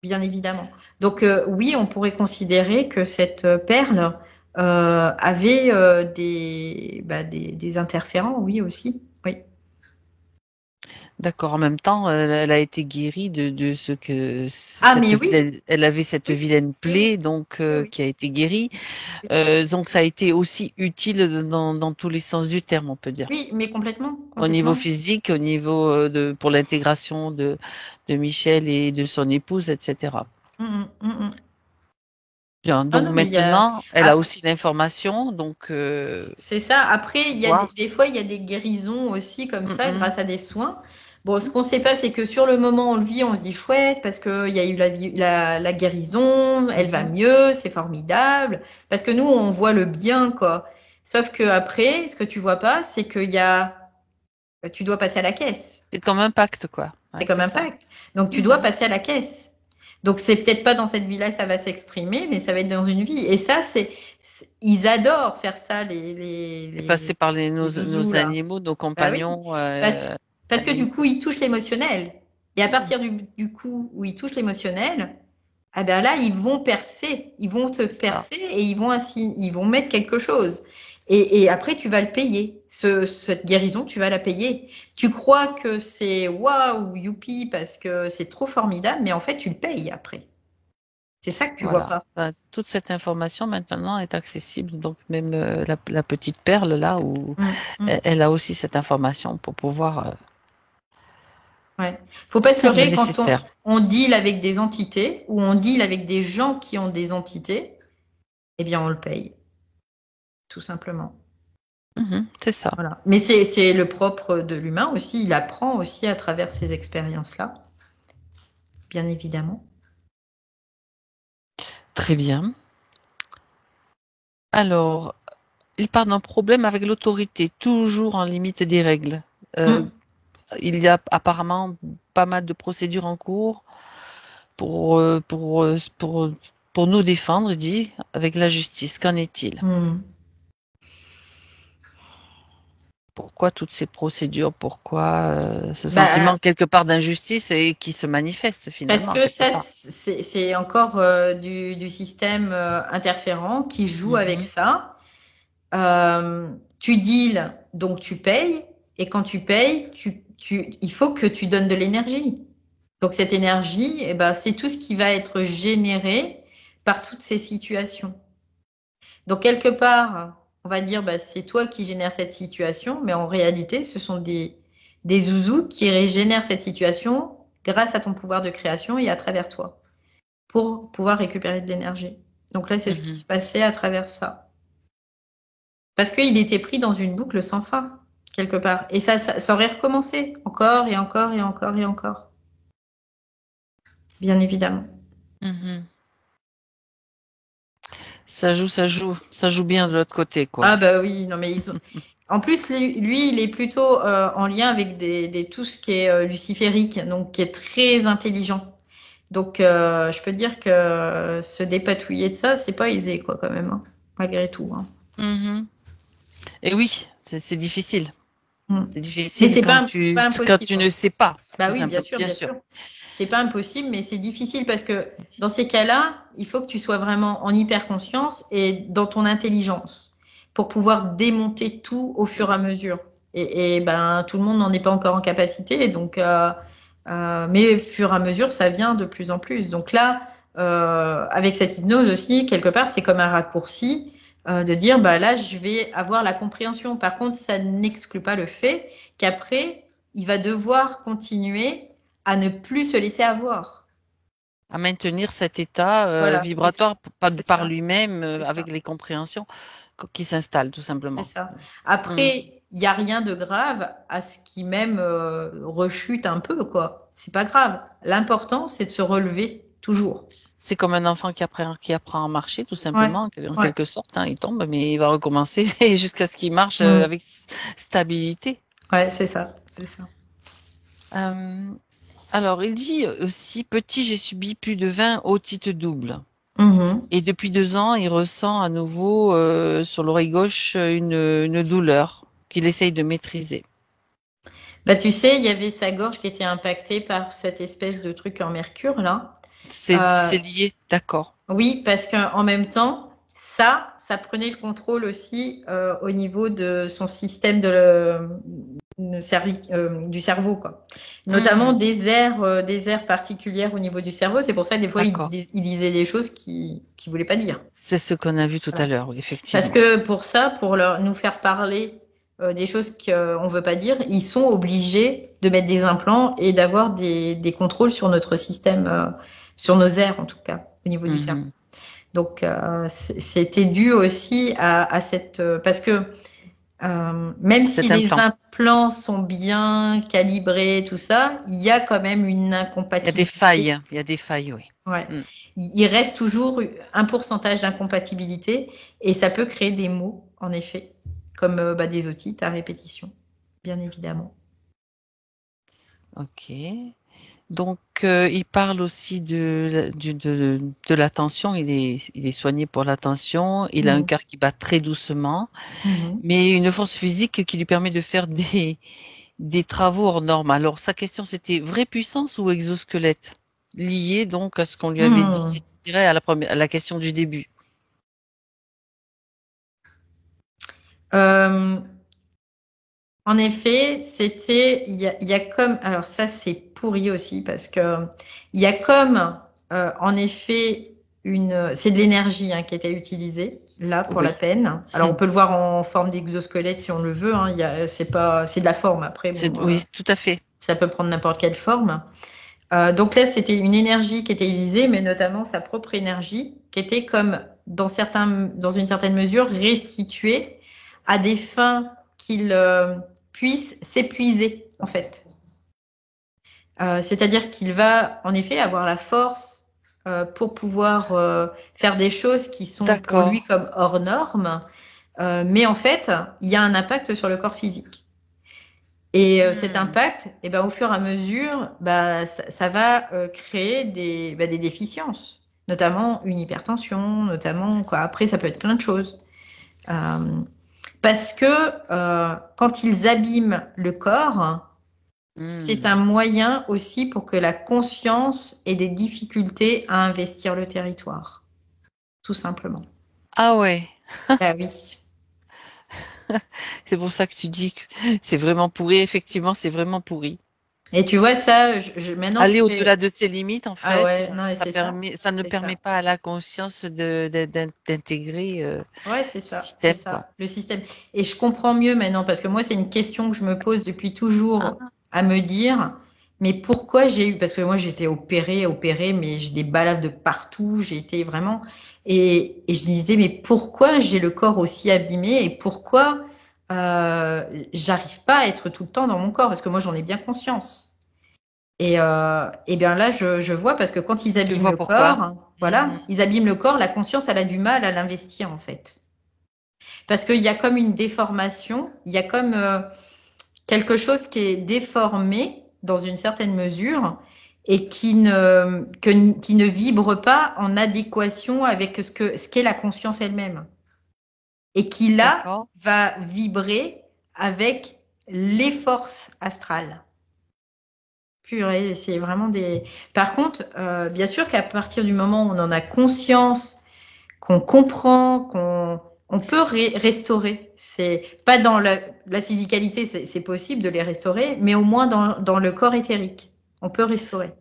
bien évidemment. Donc oui, on pourrait considérer que cette perle avait des interférents, oui aussi. Oui. D'accord. En même temps, elle a été guérie de ce que Ah, cette mais oui, vilaine, elle avait cette oui, vilaine oui, oui, plaie, donc oui, qui a été guérie. oui. Donc ça a été aussi utile dans tous les sens du terme, on peut dire. Oui, mais complètement, Au niveau complètement. physique, au niveau pour l'intégration de Michel et de son épouse, etc. Mm, mm, mm, mm. Bien. Ah Donc non, mais il y a. maintenant, elle a Après, aussi l'information, donc c'est ça. Après, il y a voir. des fois, il y a des guérisons aussi comme Mm, ça, mm. grâce à des soins. Bon, ce qu'on sait pas, c'est que sur le moment, on le vit, on se dit chouette, parce qu'il y a eu la guérison, elle va Mhm. mieux, c'est formidable. Parce que nous, on voit le bien, quoi. Sauf que après, ce que tu vois pas, c'est qu'il y a, tu dois passer à la caisse. C'est comme un pacte, quoi. C'est Ouais, comme c'est un ça. pacte. Donc, tu dois Mhm. passer à la caisse. Donc, c'est peut-être pas dans cette vie-là que ça va s'exprimer, mais ça va être dans une vie. Et ça, ils adorent faire ça, Et passer par les zouzous, nos là. animaux, nos Bah oui. compagnons Parce, parce que du animaux. coup, ils touchent l'émotionnel. Et à Mhm. partir du coup où ils touchent l'émotionnel, ah ben là, ils vont percer. Ils vont te C'est ça. percer et ils vont mettre quelque chose. Et après, tu vas le payer. Cette guérison, tu vas la payer. Tu crois que c'est waouh, youpi, parce que c'est trop formidable, mais en fait, tu le payes après. C'est ça que tu vois Voilà. pas. Ben, toute cette information maintenant est accessible. Donc même la petite perle là où Mm, mm. elle a aussi cette information pour pouvoir Ouais. Faut pas se faire le leurrer quand nécessaire. on deal avec des entités ou on deal avec des gens qui ont des entités, eh bien, on le paye, tout simplement. Mhm, c'est ça. Voilà. Mais c'est le propre de l'humain aussi. Il apprend aussi à travers ces expériences-là, bien évidemment. Très bien. Alors, il part d'un problème avec l'autorité, toujours en limite des règles. Euh, Mm. il y a apparemment pas mal de procédures en cours pour nous défendre, dit, avec la justice. Qu'en est-il? Mm. Pourquoi toutes ces procédures? Pourquoi ce Bah, sentiment quelque part d'injustice et qui se manifeste parce finalement que quelque ça, part? c'est encore du système interférent qui joue avec Mhm, ça. Tu deals, donc tu payes, et quand tu payes, il faut que tu donnes de l'énergie. Donc cette énergie, eh ben, c'est tout ce qui va être généré par toutes ces situations. Donc quelque part, on va dire, bah, c'est toi qui génères cette situation, mais en réalité, ce sont des zouzous qui génèrent cette situation grâce à ton pouvoir de création et à travers toi, pour pouvoir récupérer de l'énergie. Donc là, c'est ce qui mhm. se passait à travers ça. Parce qu'il était pris dans une boucle sans fin, quelque part. Et ça aurait recommencé encore et encore et encore et encore, bien évidemment. Mhm. Ça joue bien de l'autre côté, quoi. Ah bah oui, non mais ils ont. En plus, lui, il est plutôt en lien avec tout ce qui est luciférique, donc qui est très intelligent. Donc, je peux dire que se dépatouiller de ça, c'est pas aisé, quoi, quand même, hein, malgré tout, hein. Mhm. Et oui, c'est difficile. Mm. C'est Mais difficile c'est pas quand impossible, tu hein. ne sais pas, Bah tout oui, bien simplement, sûr, bien bien sûr. sûr. C'est pas impossible, mais c'est difficile parce que dans ces cas-là, il faut que tu sois vraiment en hyper conscience et dans ton intelligence pour pouvoir démonter tout au fur et à mesure. Et ben tout le monde n'en est pas encore en capacité, donc mais au fur et à mesure, ça vient de plus en plus. Donc là, avec cette hypnose aussi, quelque part, c'est comme un raccourci de dire bah là, je vais avoir la compréhension. Par contre, ça n'exclut pas le fait qu'après, il va devoir continuer à ne plus se laisser avoir. À maintenir cet état Voilà, c'est ça. vibratoire pas de C'est par ça. lui-même C'est avec ça. les compréhensions qui s'installent, tout C'est simplement. ça. Mhm. Après, il n'y a rien de grave à ce qui même rechute un peu, quoi. C'est pas grave. L'important, c'est de se relever toujours. C'est comme un enfant qui apprend à marcher, tout Ouais, simplement, en ouais. quelque sorte. Hein, il tombe, mais il va recommencer jusqu'à ce qu'il marche Mm. avec stabilité. Ouais, c'est ça. C'est ça. Euh, alors, il dit aussi, petit, j'ai subi plus de 20 otites doubles. Mhm. Et depuis 2 ans, il ressent à nouveau sur l'oreille gauche une douleur qu'il essaye de maîtriser. Bah, tu sais, il y avait sa gorge qui était impactée par cette espèce de truc en mercure, là. Euh, C'est lié, d'accord. Oui, parce qu'en même temps, ça prenait le contrôle aussi au niveau de son système du cerveau, quoi. Notamment des aires particulières au niveau du cerveau. C'est pour ça que des fois, il disait des choses qu'il ne voulait pas dire. C'est ce qu'on a vu tout à l'heure, oui, effectivement. Parce que pour nous faire parler des choses qu'on ne veut pas dire, ils sont obligés de mettre des implants et d'avoir des contrôles sur notre système, sur nos aires en tout cas, au niveau du cerveau. Donc, c'était dû aussi à cette... parce que même si les implants sont bien calibrés, tout ça, il y a quand même une incompatibilité. Il y a des failles, oui. Ouais. Il reste toujours un pourcentage d'incompatibilité et ça peut créer des maux, en effet, comme des otites à répétition, bien évidemment. Ok. Donc, il parle aussi de la tension. Il est soigné pour la tension. Il a un cœur qui bat très doucement, mais une force physique qui lui permet de faire des travaux hors normes. Alors, sa question, c'était vraie puissance ou exosquelette? Lié donc à ce qu'on lui avait dit, je dirais, à la question du début. En effet, il y a comme, alors ça c'est pourri aussi parce que il y a comme, en effet, c'est de l'énergie qui était utilisée là pour la peine. Alors on peut le voir en forme d'exosquelette si on le veut. C'est de la forme après. Bon, oui, tout à fait. Ça peut prendre n'importe quelle forme. Donc là, c'était une énergie qui était utilisée, mais notamment sa propre énergie, qui était comme dans une certaine mesure restituée à des fins qu'il puisse s'épuiser en fait. C'est-à-dire qu'il va en effet avoir la force pour pouvoir faire des choses qui sont pour lui comme hors normes, mais en fait, il y a un impact sur le corps physique. Et cet impact, au fur et à mesure, ça va créer des déficiences, notamment une hypertension, notamment quoi. Après, ça peut être plein de choses. Parce que quand ils abîment le corps, c'est un moyen aussi pour que la conscience ait des difficultés à investir le territoire, tout simplement. Ah ouais. Ah oui. C'est pour ça que tu dis que c'est vraiment pourri. Effectivement, c'est vraiment pourri. Et tu vois ça, maintenant aller au-delà de ses limites, en fait, ça ne permet pas à la conscience d'intégrer le système. Le système. Et je comprends mieux maintenant parce que moi, c'est une question que je me pose depuis toujours à me dire, mais pourquoi j'ai eu, parce que moi, j'ai été opérée, mais j'ai des balades de partout, j'ai été vraiment, et je disais, mais pourquoi j'ai le corps aussi abîmé et pourquoi j'arrive pas à être tout le temps dans mon corps parce que moi j'en ai bien conscience. Et bien là je vois parce que quand ils abîment le corps, ils abîment le corps, la conscience elle a du mal à l'investir en fait. Parce qu'il y a comme une déformation, il y a comme quelque chose qui est déformé dans une certaine mesure et qui ne vibre pas en adéquation avec ce qu'est la conscience elle-même. Et qui là va vibrer avec les forces astrales. Purée, c'est vraiment des... Par contre, bien sûr qu'à partir du moment où on en a conscience, qu'on comprend, qu'on peut restaurer. C'est pas dans la physicalité, c'est possible de les restaurer, mais au moins dans le corps éthérique, on peut restaurer.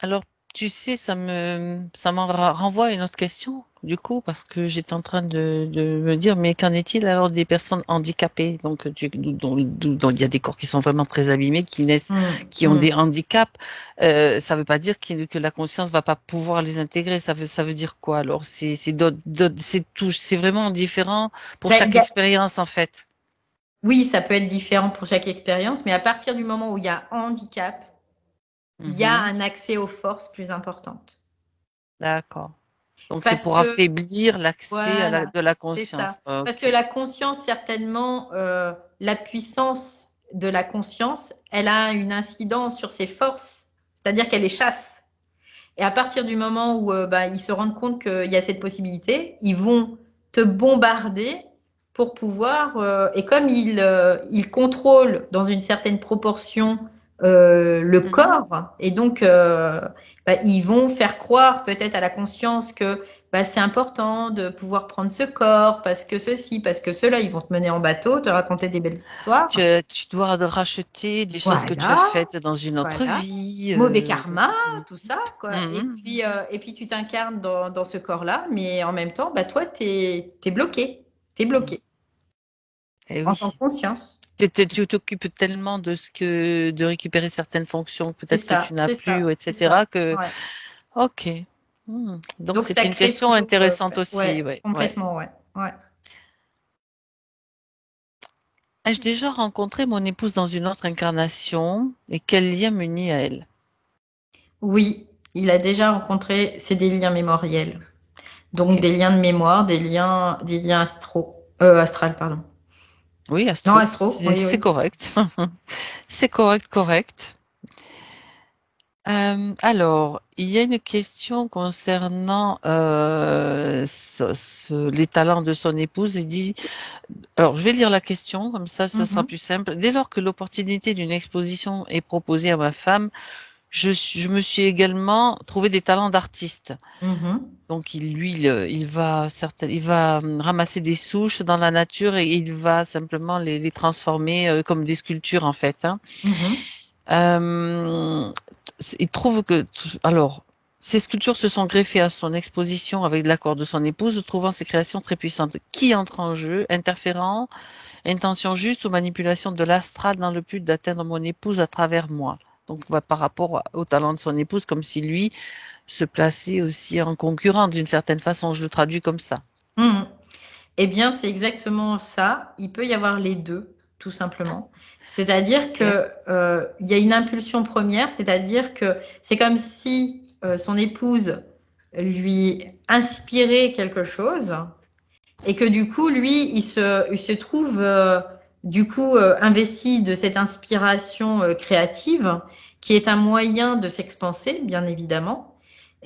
Alors, tu sais, ça m'en renvoie à une autre question, du coup, parce que j'étais en train de me dire, mais qu'en est-il alors des personnes handicapées, donc dont il y a des corps qui sont vraiment très abîmés, qui naissent, qui ont des handicaps. Ça veut pas dire que la conscience va pas pouvoir les intégrer. Ça veut dire quoi alors? C'est vraiment différent pour chaque expérience en fait. Oui, ça peut être différent pour chaque expérience, mais à partir du moment où il y a handicap, il y a un accès aux forces plus importantes. D'accord. Donc c'est pour affaiblir l'accès de la conscience. C'est ça. Okay. Parce que la conscience, certainement, la puissance de la conscience, elle a une incidence sur ses forces, c'est-à-dire qu'elle les chasse. Et à partir du moment où ils se rendent compte qu'il y a cette possibilité, ils vont te bombarder pour pouvoir, et comme ils contrôlent dans une certaine proportion le corps, et donc ils vont faire croire peut-être à la conscience que bah, c'est important de pouvoir prendre ce corps parce que ceci, parce que cela, ils vont te mener en bateau, te raconter des belles histoires. Tu dois racheter des choses que tu as Voilà, faites dans une autre voilà. vie. Mauvais karma, tout ça, quoi. Mhm. Et puis tu t'incarnes dans ce corps-là, mais en même temps, bah, toi, t'es bloqué. T'es bloqué Eh en tant oui. que conscience. Tu t'occupes tellement de récupérer certaines fonctions, C'est peut-être que ça, tu n'as c'est plus, ça, c'est ça. etc., que, Ouais. ok. Donc, Donc c'était ça une crée question toujours, intéressante aussi, ouais, ouais, ouais. complètement, ouais, ouais. Ai-je déjà rencontré mon épouse dans une autre incarnation et quel lien m'unit à elle? Oui, il a déjà rencontré, c'est des liens mémoriels. Donc Ok. des liens de mémoire, des liens astral, pardon. Oui, Non, Astro, astro, oui, c'est oui. correct. C'est correct, correct. Alors, il y a une question concernant les talents de son épouse. Il dit, alors je vais lire la question, comme ça ce sera Mhm, plus simple. Dès lors que l'opportunité d'une exposition est proposée à ma femme, je me suis également trouvé des talents d'artiste. mhm, Donc il va ramasser des souches dans la nature et il va simplement les transformer comme des sculptures en fait, hein. mhm. Euh, il trouve que, alors, ces sculptures se sont greffées à son exposition avec l'accord de son épouse, trouvant ces créations très puissantes. Qui entre en jeu, interférant, intention juste ou manipulation de l'astral dans le but d'atteindre mon épouse à travers moi. Donc, par rapport au talent de son épouse, comme si lui se plaçait aussi en concurrent d'une certaine façon. Je le traduis comme ça. Mhm. Eh bien, c'est exactement ça. Il peut y avoir les deux, tout simplement. C'est-à-dire Ok. que il y a une impulsion première, c'est-à-dire que c'est comme si son épouse lui inspirait quelque chose et que du coup, lui, il se trouve du coup investi de cette inspiration créative qui est un moyen de s'expanser, bien évidemment.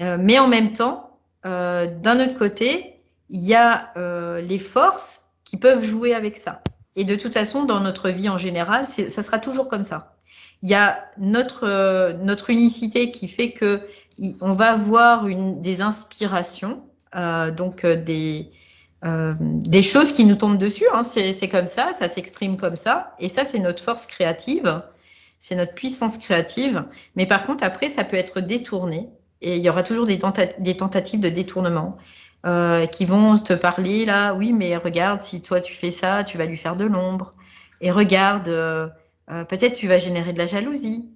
Mais en même temps, d'un autre côté, il y a les forces qui peuvent jouer avec ça. Et de toute façon, dans notre vie en général, ça sera toujours comme ça. Il y a notre unicité qui fait que on va avoir des inspirations, donc des choses qui nous tombent dessus, hein. C'est comme ça s'exprime comme ça. Et ça, c'est notre force créative, c'est notre puissance créative. Mais par contre, après, ça peut être détourné. Et il y aura toujours des tentatives de détournement qui vont te parler là, oui, mais regarde, si toi tu fais ça, tu vas lui faire de l'ombre. Et regarde, peut-être tu vas générer de la jalousie.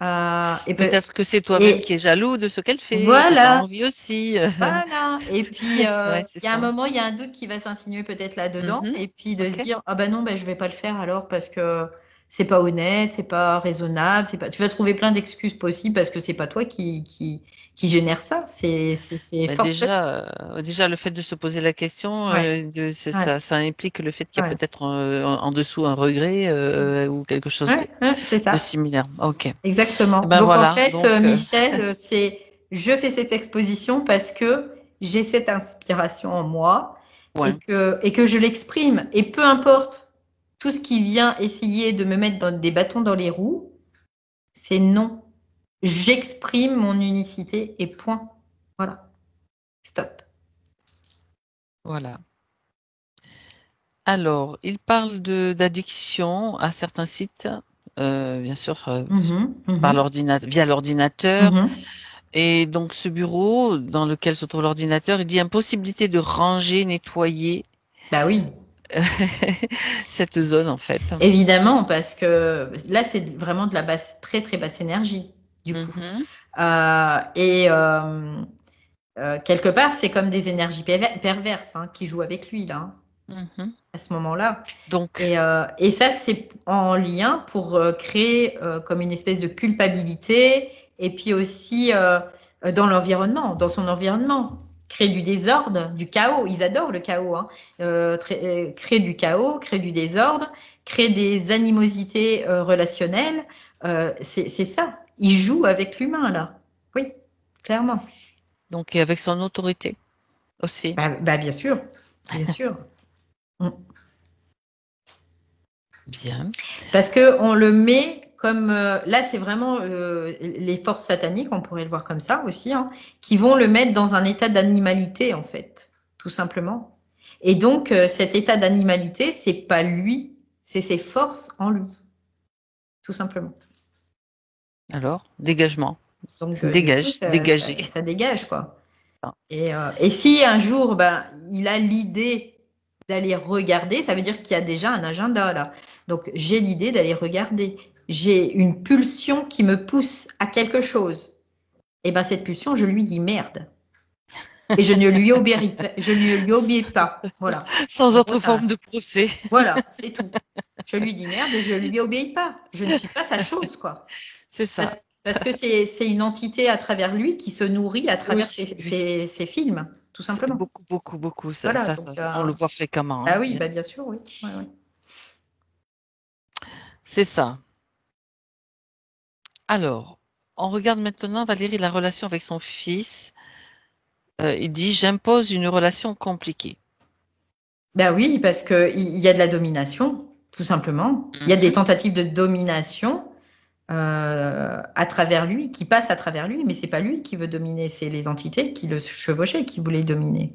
Euh, et, peut- Peut-être que c'est toi-même qui et es jaloux de ce qu'elle fait, que tu as voilà, envie aussi. voilà. Et puis, Ouais, c'est il y a un ça. moment, il y a un doute qui va s'insinuer peut-être là-dedans. Mhm. Et puis de se Ok. dire, ah ben non, ben, je vais pas le faire alors parce que c'est pas honnête, c'est pas raisonnable, c'est pas. Tu vas trouver plein d'excuses possibles parce que c'est pas toi qui génère ça. C'est Bah, forcément. déjà, le fait de se poser la question, Ouais, ouais, ça implique le fait qu'il y a ouais. peut-être en dessous un regret ou quelque chose Ouais, ouais, c'est de ça. similaire. Ok. Eh Exactement. ben Donc en voilà. fait, Donc, Michel, c'est je fais cette exposition parce que j'ai cette inspiration en moi ouais. et que je l'exprime. Et peu importe tout ce qui vient essayer de me mettre des bâtons dans les roues, c'est non. J'exprime mon unicité et point. Voilà. Stop. Voilà. Alors, il parle d'addiction à certains sites, bien sûr, Mhm, par mhm, via l'ordinateur. mhm. Et donc, ce bureau dans lequel se trouve l'ordinateur, il dit impossibilité de ranger, nettoyer Bah oui, cette zone, en fait. évidemment, parce que là, c'est vraiment de la basse, très très basse énergie, du coup. Mhm, Euh, et, euh, quelque part, c'est comme des énergies perverses hein, qui jouent avec lui, là, hein, mhm. à ce moment-là. Donc, Et ça, c'est en lien pour créer comme une espèce de culpabilité, et puis aussi dans l'environnement, dans son environnement. Créer du désordre, du chaos. Ils adorent le chaos. Hein. Créer du chaos, créer du désordre, créer des animosités relationnelles. C'est ça. Ils jouent avec l'humain, là. Oui, clairement. et avec son autorité aussi. Bien sûr, bien sûr. Mm. Bien. Parce que on le met comme là, c'est vraiment les forces sataniques, on pourrait le voir comme ça aussi, hein, qui vont le mettre dans un état d'animalité, en fait, tout simplement. Et donc, cet état d'animalité, c'est pas lui, c'est ses forces en lui, tout simplement. Alors, dégagement. Donc, du coup, Dégage, dégager. ça dégage, quoi. Ah. Et si un jour, ben, il a l'idée d'aller regarder, ça veut dire qu'il y a déjà un agenda là. Donc, j'ai l'idée d'aller regarder. J'ai une pulsion qui me pousse à quelque chose. Et ben, cette pulsion, je lui dis merde. Et je ne lui obéis pas. Je ne lui obéis pas. Voilà. Sans En autre gros, ça- forme de procès. Voilà, c'est tout. Je lui dis merde et je lui obéis pas. Je ne suis pas sa chose, quoi. C'est ça. Parce que c'est une entité à travers lui qui se nourrit à travers Oui, oui. ses films, tout simplement. Beaucoup, beaucoup, beaucoup. Voilà, On le voit fréquemment. ah Hein. oui, bah, bien sûr, oui. Ouais, ouais. C'est ça. Alors, on regarde maintenant, Valérie, la relation avec son fils. Il dit, j'impose une relation compliquée. Ben oui, parce que il y a de la domination, tout simplement. Il y a des tentatives de domination à travers lui, qui passent à travers lui, mais c'est pas lui qui veut dominer, c'est les entités qui le chevauchaient, qui voulaient dominer.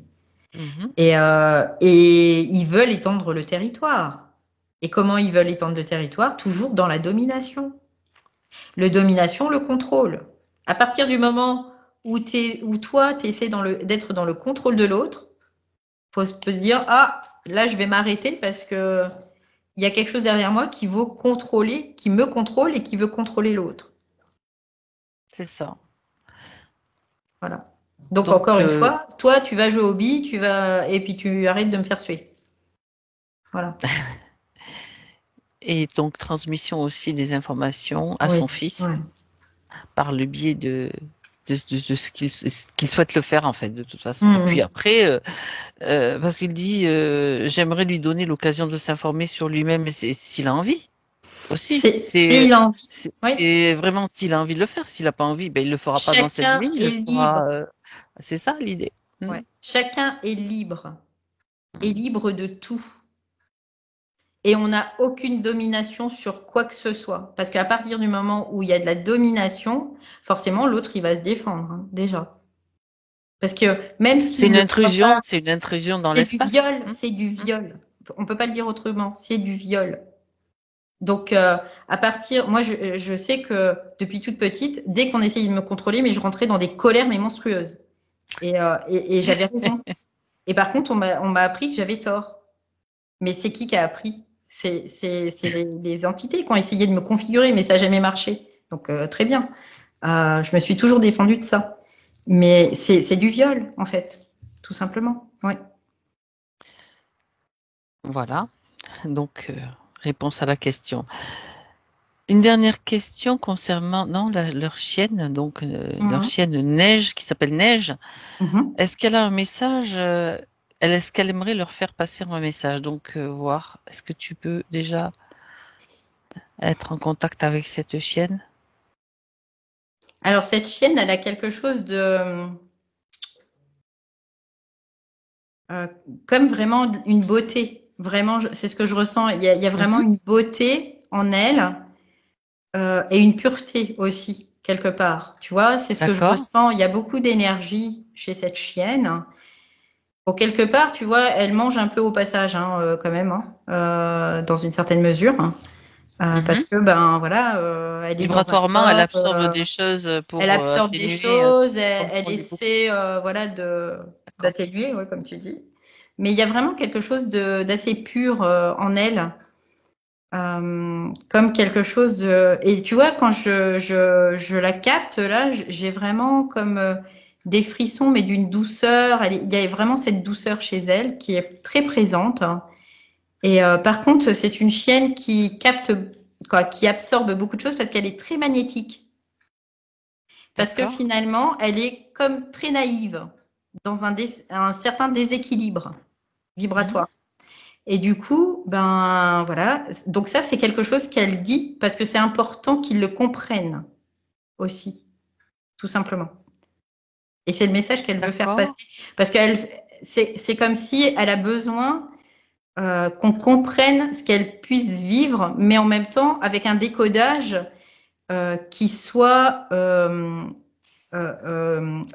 Mhm. Et ils veulent étendre le territoire. Et comment ils veulent étendre le territoire? Toujours dans la domination. Le domination, le contrôle. À partir du moment où toi, tu essaies d'être dans le contrôle de l'autre, faut se dire, ah, là, je vais m'arrêter parce que il y a quelque chose derrière moi qui veut contrôler, qui me contrôle et qui veut contrôler l'autre. C'est ça. Voilà. Donc encore une fois, toi, tu vas jouer au billes, et puis tu arrêtes de me faire suer. Voilà. Et donc, transmission aussi des informations à Oui, son fils ouais. par le biais de ce qu'il souhaite le faire, en fait, de toute façon. Et puis après, parce qu'il dit, j'aimerais lui donner l'occasion de s'informer sur lui-même, s'il a envie aussi. S'il a envie. Oui. Et vraiment, s'il a envie de le faire. S'il n'a pas envie, ben, il le fera pas dans cette vie. Il le fera. C'est ça l'idée. Ouais. Chacun est libre de tout. Et on n'a aucune domination sur quoi que ce soit. Parce qu'à partir du moment où il y a de la domination, forcément, l'autre, il va se défendre, hein, déjà. Parce que même si c'est une intrusion dans l'espace. C'est du viol. On peut pas le dire autrement. C'est du viol. Donc, moi, je sais que depuis toute petite, dès qu'on essayait de me contrôler, mais je rentrais dans des colères mais monstrueuses. Et j'avais raison. Et par contre, on m'a appris que j'avais tort. Mais c'est qui a appris? C'est les entités qui ont essayé de me configurer, mais ça n'a jamais marché. Donc, très bien. Je me suis toujours défendue de ça. Mais c'est du viol, en fait, tout simplement. Ouais. Voilà. Donc, réponse à la question. Une dernière question concernant leur chienne, donc leur chienne Neige, qui s'appelle Neige. Est-ce qu'elle a un message est-ce qu'elle aimerait leur faire passer un message? Donc, voir, est-ce que tu peux déjà être en contact avec cette chienne? Alors, cette chienne, elle a quelque chose de... comme vraiment une beauté. Vraiment, c'est ce que je ressens. Il y a vraiment une beauté en elle et une pureté aussi, quelque part. Tu vois, c'est ce que je ressens. Il y a beaucoup d'énergie chez cette chienne. Bon, quelque part, tu vois, elle mange un peu au passage, hein, quand même, hein, dans une certaine mesure. Hein. Parce que, ben voilà, elle est vibratoirement, elle absorbe des choses pour elle absorbe des choses, elle essaie voilà, d'atténuer, ouais, comme tu dis. Mais il y a vraiment quelque chose d'assez pur en elle. Comme quelque chose de... Et tu vois, quand je la capte, là, j'ai vraiment comme des frissons, mais d'une douceur. Il y a vraiment cette douceur chez elle qui est très présente. Et par contre, c'est une chienne qui capte, quoi, qui absorbe beaucoup de choses parce qu'elle est très magnétique. Parce que finalement, elle est comme très naïve dans un certain déséquilibre vibratoire. Et du coup, ben voilà. Donc ça, c'est quelque chose qu'elle dit parce que c'est important qu'ils le comprennent aussi, tout simplement. Et c'est le message qu'elle veut faire passer. Parce qu'elle, c'est comme si elle a besoin qu'on comprenne ce qu'elle puisse vivre, mais en même temps avec un décodage qui soit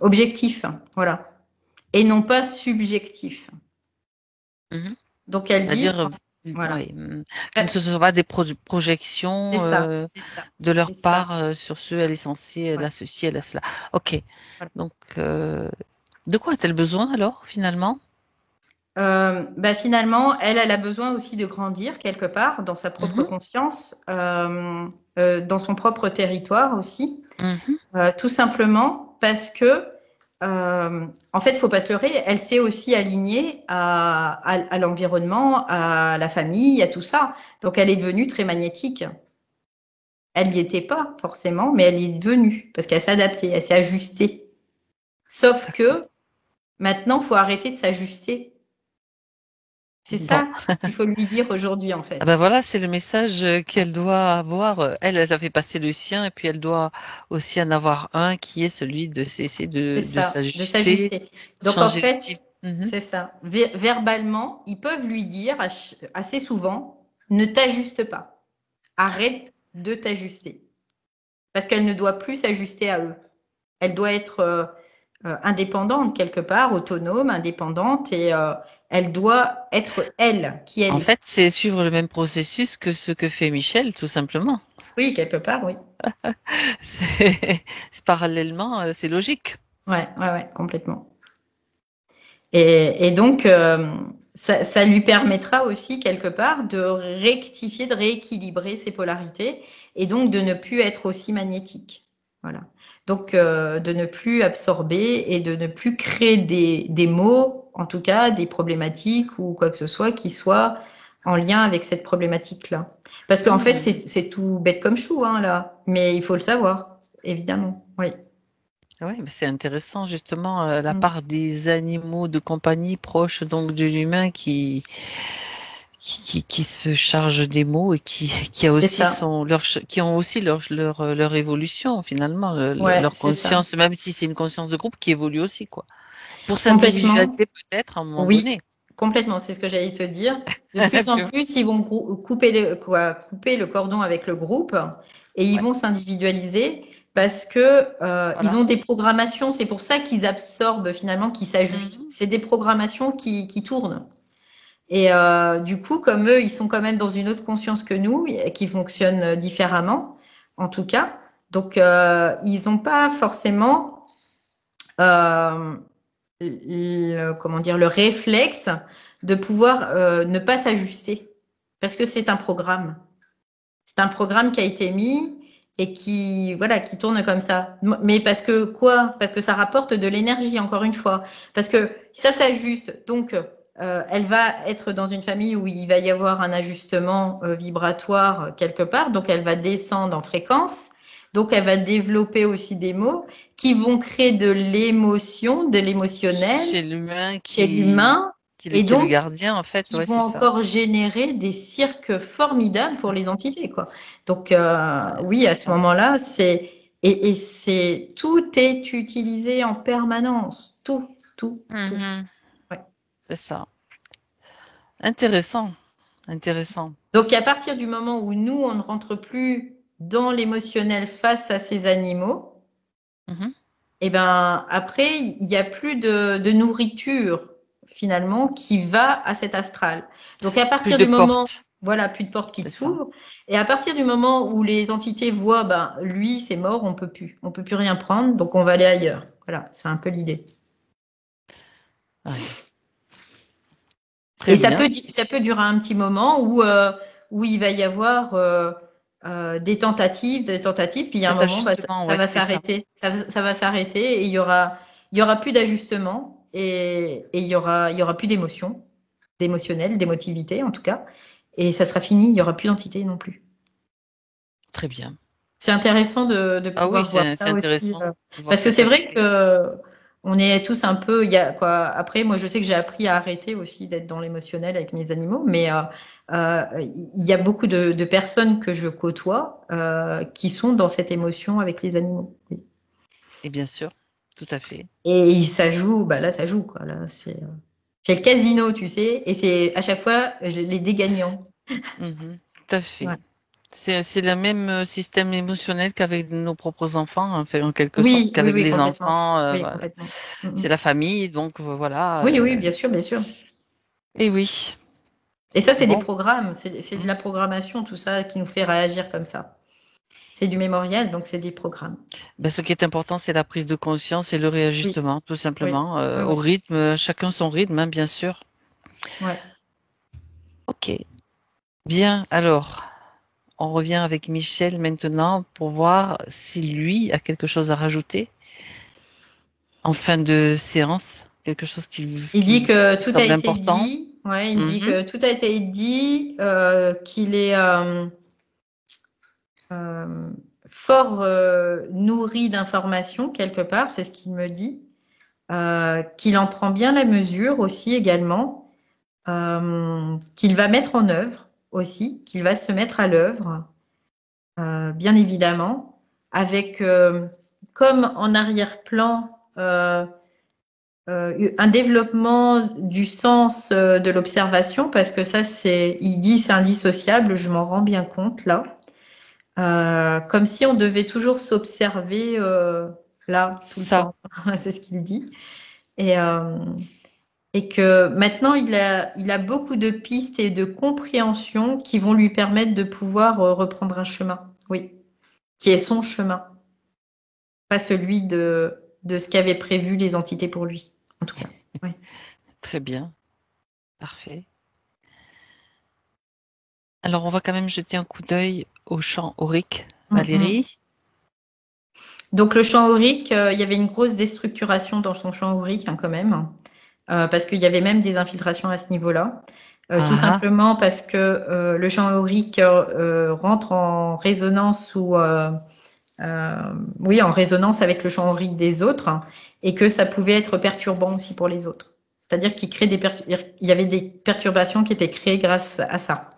objectif, voilà, et non pas subjectif. Mhm. Donc elle dit, C'est-à-dire, voilà, ouais, que ce ne soit pas des projections c'est ça, de leur c'est ça. part sur ce, elle est censée, elle Ouais. a ceci, elle a cela. Ok. Voilà. Donc, de quoi a-t-elle besoin alors, finalement? Finalement, elle a besoin aussi de grandir quelque part dans sa propre Mhm, conscience, dans son propre territoire aussi, mhm. tout simplement parce que, en fait, faut pas se leurrer, elle s'est aussi alignée à l'environnement, à la famille, à tout ça. Donc, elle est devenue très magnétique. Elle n'y était pas forcément, mais elle y est devenue parce qu'elle s'est adaptée, elle s'est ajustée. Sauf que maintenant, faut arrêter de s'ajuster. C'est Bon. ça qu'il faut lui dire aujourd'hui, en Ah ben fait. voilà, c'est le message qu'elle doit avoir. Elle a fait passer le sien et puis elle doit aussi en avoir un qui est celui de cesser C'est de ça, de s'ajuster, s'ajuster. Donc, en changer fait, aussi. Mhm. c'est ça. Verbalement, ils peuvent lui dire assez souvent, ne t'ajuste pas. Arrête de t'ajuster. Parce qu'elle ne doit plus s'ajuster à eux. Elle doit être indépendante quelque part, autonome, indépendante, et elle doit être elle, qui elle En est. fait, c'est suivre le même processus que ce que fait Michel, tout simplement. Oui, quelque part, oui. Parallèlement, c'est logique. Ouais, complètement. Et donc, ça lui permettra aussi quelque part de rectifier, de rééquilibrer ses polarités et donc de ne plus être aussi magnétique. Voilà. Donc, de ne plus absorber et de ne plus créer des mots, en tout cas des problématiques ou quoi que ce soit qui soit en lien avec cette problématique-là. Parce qu'en fait, Mhm. c'est tout bête comme chou, hein, là. Mais il faut le savoir, évidemment. Oui. Oui, mais c'est intéressant justement la Mm. part des animaux de compagnie proches donc de l'humain qui se charge des mots et qui a C'est aussi ça. qui ont aussi leur évolution finalement, Ouais, leur c'est ça. conscience, même si c'est une conscience de groupe qui évolue aussi quoi. Pour Complètement. s'individualiser peut-être à un moment Oui, donné. complètement. C'est ce que j'allais te dire. De plus en plus, ils vont couper couper le cordon avec le groupe et ils Ouais, vont s'individualiser parce que ils voilà. ont des programmations. C'est pour ça qu'ils absorbent finalement, qu'ils s'ajustent. Mhm. C'est des programmations qui tournent. Et du coup, comme eux, ils sont quand même dans une autre conscience que nous, qui fonctionne différemment, en tout cas. Donc, ils n'ont pas forcément euh, comment dire, le réflexe de pouvoir ne pas s'ajuster. Parce que c'est un programme. C'est un programme qui a été mis et qui, voilà, qui tourne comme ça. Mais parce que quoi? Parce que ça rapporte de l'énergie, encore une fois. Parce que ça s'ajuste. Donc, elle va être dans une famille où il va y avoir un ajustement vibratoire quelque part. Donc, elle va descendre en fréquence. Donc, elle va développer aussi des mots qui vont créer de l'émotion, de l'émotionnel Chez l'humain chez l'humain et qui est le donc gardien en fait, qui ouais, vont c'est ça. encore générer des cirques formidables pour les entités, quoi. Donc Ouais, oui, c'est à ce ça. moment-là, et c'est tout est utilisé en permanence, tout. Mhm. Ouais. C'est ça. Intéressant, intéressant. Donc à partir du moment où nous on ne rentre plus dans l'émotionnel face à ces animaux, Mhm. et ben après il n'y a plus de nourriture finalement qui va à cet astral. Donc à Plus partir de du moment, portes, voilà, plus de porte qui c'est ça. s'ouvre, et à partir du moment où les entités voient, ben lui c'est mort, on peut plus rien prendre, donc on va aller ailleurs. Voilà, c'est un peu l'idée. Ouais. Très Et bien. ça peut durer un petit moment où il va y avoir des tentatives, puis il y a un Cet moment, bah, ajustement, ça ouais, va c'est ça. s'arrêter. Ça va s'arrêter et il y aura plus d'ajustement et il y aura plus d'émotion, d'émotionnel, d'émotivité en tout cas. Et ça sera fini, il y aura plus d'entité non plus. Très bien. C'est intéressant de Ah oui, pouvoir voir c'est ça aussi, intéressant de voir parce que cet c'est vrai aspect. que on est tous un peu, il y a quoi. Après, moi, je sais que j'ai appris à arrêter aussi d'être dans l'émotionnel avec mes animaux, mais il y a beaucoup de personnes que je côtoie qui sont dans cette émotion avec les animaux. Et bien sûr, tout à fait. Et ça joue, bah là, ça joue quoi. Là, c'est. C'est le casino, tu sais, et c'est à chaque fois des gagnants. Tout à fait. Ouais. C'est le même système émotionnel qu'avec nos propres enfants, en fait, en quelque sorte, Oui, oui, qu'avec oui, les complètement. enfants. Oui, Voilà. complètement. Mm, C'est mm. la famille, donc voilà. Oui, oui, bien sûr, bien sûr. Et oui. Et ça, c'est des Bon. programmes, c'est de la programmation, tout ça, qui nous fait réagir comme ça. C'est du mémorial, donc c'est des programmes. Ben, ce qui est important, c'est la prise de conscience et le Oui, réajustement, tout oui, simplement, oui, au oui. rythme, chacun son rythme, hein, bien sûr. Ouais. Ok. Bien. Alors, on revient avec Michel maintenant pour voir si lui a quelque chose à rajouter en fin de séance, quelque chose Il dit qui que lui tout a semble été important. dit. Ouais, il me dit Mhm. que tout a été dit, qu'il est euh, fort nourri d'informations quelque part, c'est ce qu'il me dit. Qu'il en prend bien la mesure aussi également, qu'il va mettre en œuvre aussi, qu'il va se mettre à l'œuvre, bien évidemment, avec comme en arrière-plan un développement du sens de l'observation, parce que ça, il dit, c'est indissociable, je m'en rends bien compte là. Comme si on devait toujours s'observer là, tout le Ça, temps. C'est ce qu'il dit. Et, euh, et que maintenant, il a beaucoup de pistes et de compréhension qui vont lui permettre de pouvoir reprendre un chemin. Oui, qui est son chemin, pas celui de ce qu'avaient prévu les entités pour lui, en tout cas. Oui. très bien, parfait. Alors, on va quand même jeter un coup d'œil au champ aurique, Mm, mm. Valérie. Donc le champ aurique, il y avait une grosse déstructuration dans son champ aurique hein, quand même, parce qu'il y avait même des infiltrations à ce niveau-là. Tout Ah, simplement parce que le champ aurique rentre en résonance ou oui, en résonance avec le champ aurique des autres et que ça pouvait être perturbant aussi pour les autres. C'est-à-dire il y avait des perturbations qui étaient créées grâce à ça.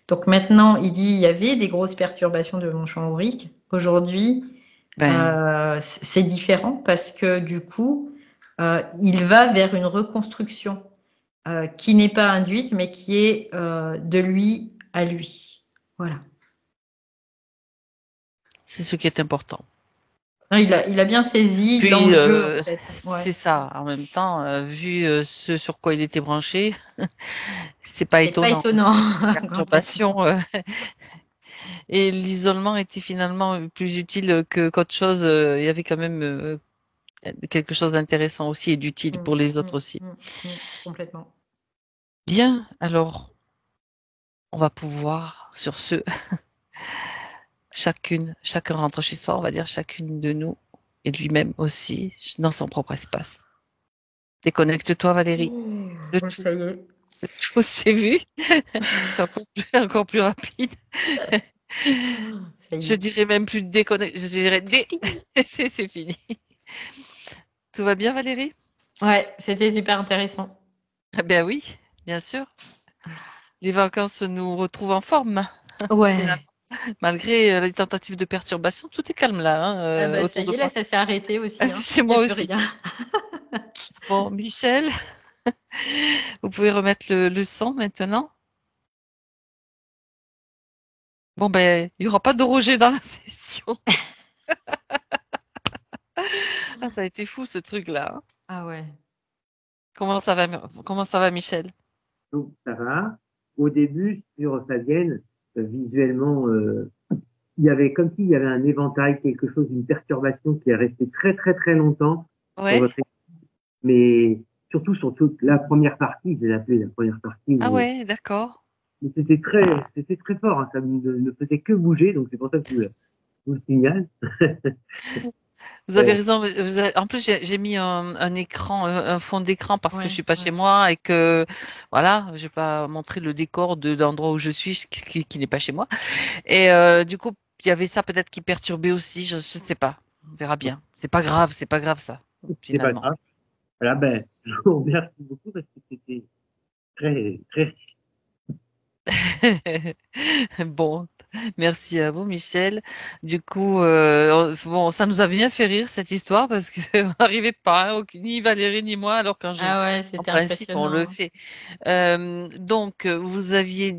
Donc maintenant, il dit il y avait des grosses perturbations de mon champ aurique. Aujourd'hui, ben, c'est différent parce que du coup, il va vers une reconstruction qui n'est pas induite, mais qui est de lui à lui. Voilà. c'est ce qui est important. Non, il a bien saisi Puis, l'enjeu, en fait. Ouais. c'est ça. En même temps, vu ce sur quoi il était branché, c'est pas C'est pas étonnant. étonnant, Ces complètement. perturbations. Et l'isolement était finalement plus utile que qu'autre chose. Il y avait quand même quelque chose d'intéressant aussi et d'utile Mm, pour les autres mm, aussi. mm, complètement. Bien, alors on va pouvoir, sur ce, chacun rentre chez soi, on va dire chacune de nous et lui-même aussi, dans son propre espace. Déconnecte-toi, Valérie. De Oh, tout, ça y est. de tout, j'ai vu. C'est encore plus rapide. Ça y Je est. dirais même plus déconnecte, je dirais c'est fini. Tout va bien, Valérie? Ouais, c'était super intéressant. Ah ben oui, bien sûr. Les vacances nous retrouvent en forme, finalement. Ouais. Malgré les tentatives de perturbation, tout est calme là, hein, Ah bah ça autour y de est, là, moi. ça s'est arrêté aussi, hein. Chez Il n'y a moi plus aussi. rien. Bon, Michel, vous pouvez remettre le son maintenant. Bon, ben, il n'y aura pas de Roger dans la session. Ah, ça a été fou ce truc-là, hein. Ah ouais. Comment ça va, Michel? Donc, ça va. Au début, sur Fabienne, visuellement, il y avait comme s'il y avait un éventail, quelque chose, une perturbation qui est restée très, très, très longtemps sur Ouais? votre équipe. Mais surtout sur toute la première partie, je l'ai appelée la première partie, Ah où ouais, d'accord. c'était très fort, hein, ça ne faisait que bouger, donc c'est pour ça que je vous le signale. Vous avez raison. En plus, j'ai mis un écran, un fond d'écran parce que je Ouais, suis pas chez ouais. moi et que voilà, je vais pas montrer le décor d'endroit où je suis, qui n'est pas chez moi. Et du coup, il y avait ça peut-être qui perturbait aussi. Je ne sais pas. On verra bien. C'est pas grave ça, C'est pas finalement. grave. Voilà, ben, je vous remercie beaucoup parce que c'était très, très Bon, Merci à vous, Michel. Du coup, bon, ça nous a bien fait rire cette histoire parce que on n'arrivait pas, ni Valérie ni moi, alors Ah ouais, en c'était principe, on le impressionnant. fait. Donc, vous aviez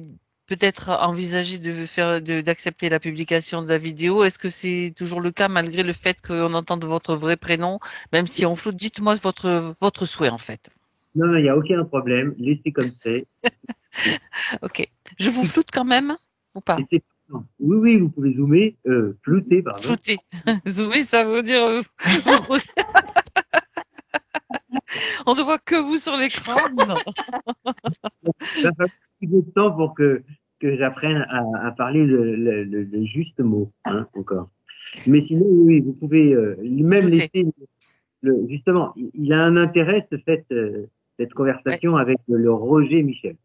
peut-être envisagé d'accepter la publication de la vidéo. Est-ce que c'est toujours le cas malgré le fait qu'on entende votre vrai prénom, même si on floute? Dites-moi votre souhait en fait. Non, non, il n'y a aucun problème. Laissez comme c'est. Ok. Je vous floute quand même ou pas? Laissez, non. Oui, oui, vous pouvez zoomer, flouter, pardon. Flouter. Zoomer, ça veut dire on ne voit que vous sur l'écran. Non. Il va falloir un petit peu de temps pour que j'apprenne à parler le juste mot, hein, encore. Mais sinon, oui, vous pouvez même Flouter. laisser justement, il a un intérêt, cette Ouais. conversation avec le Roger Michel.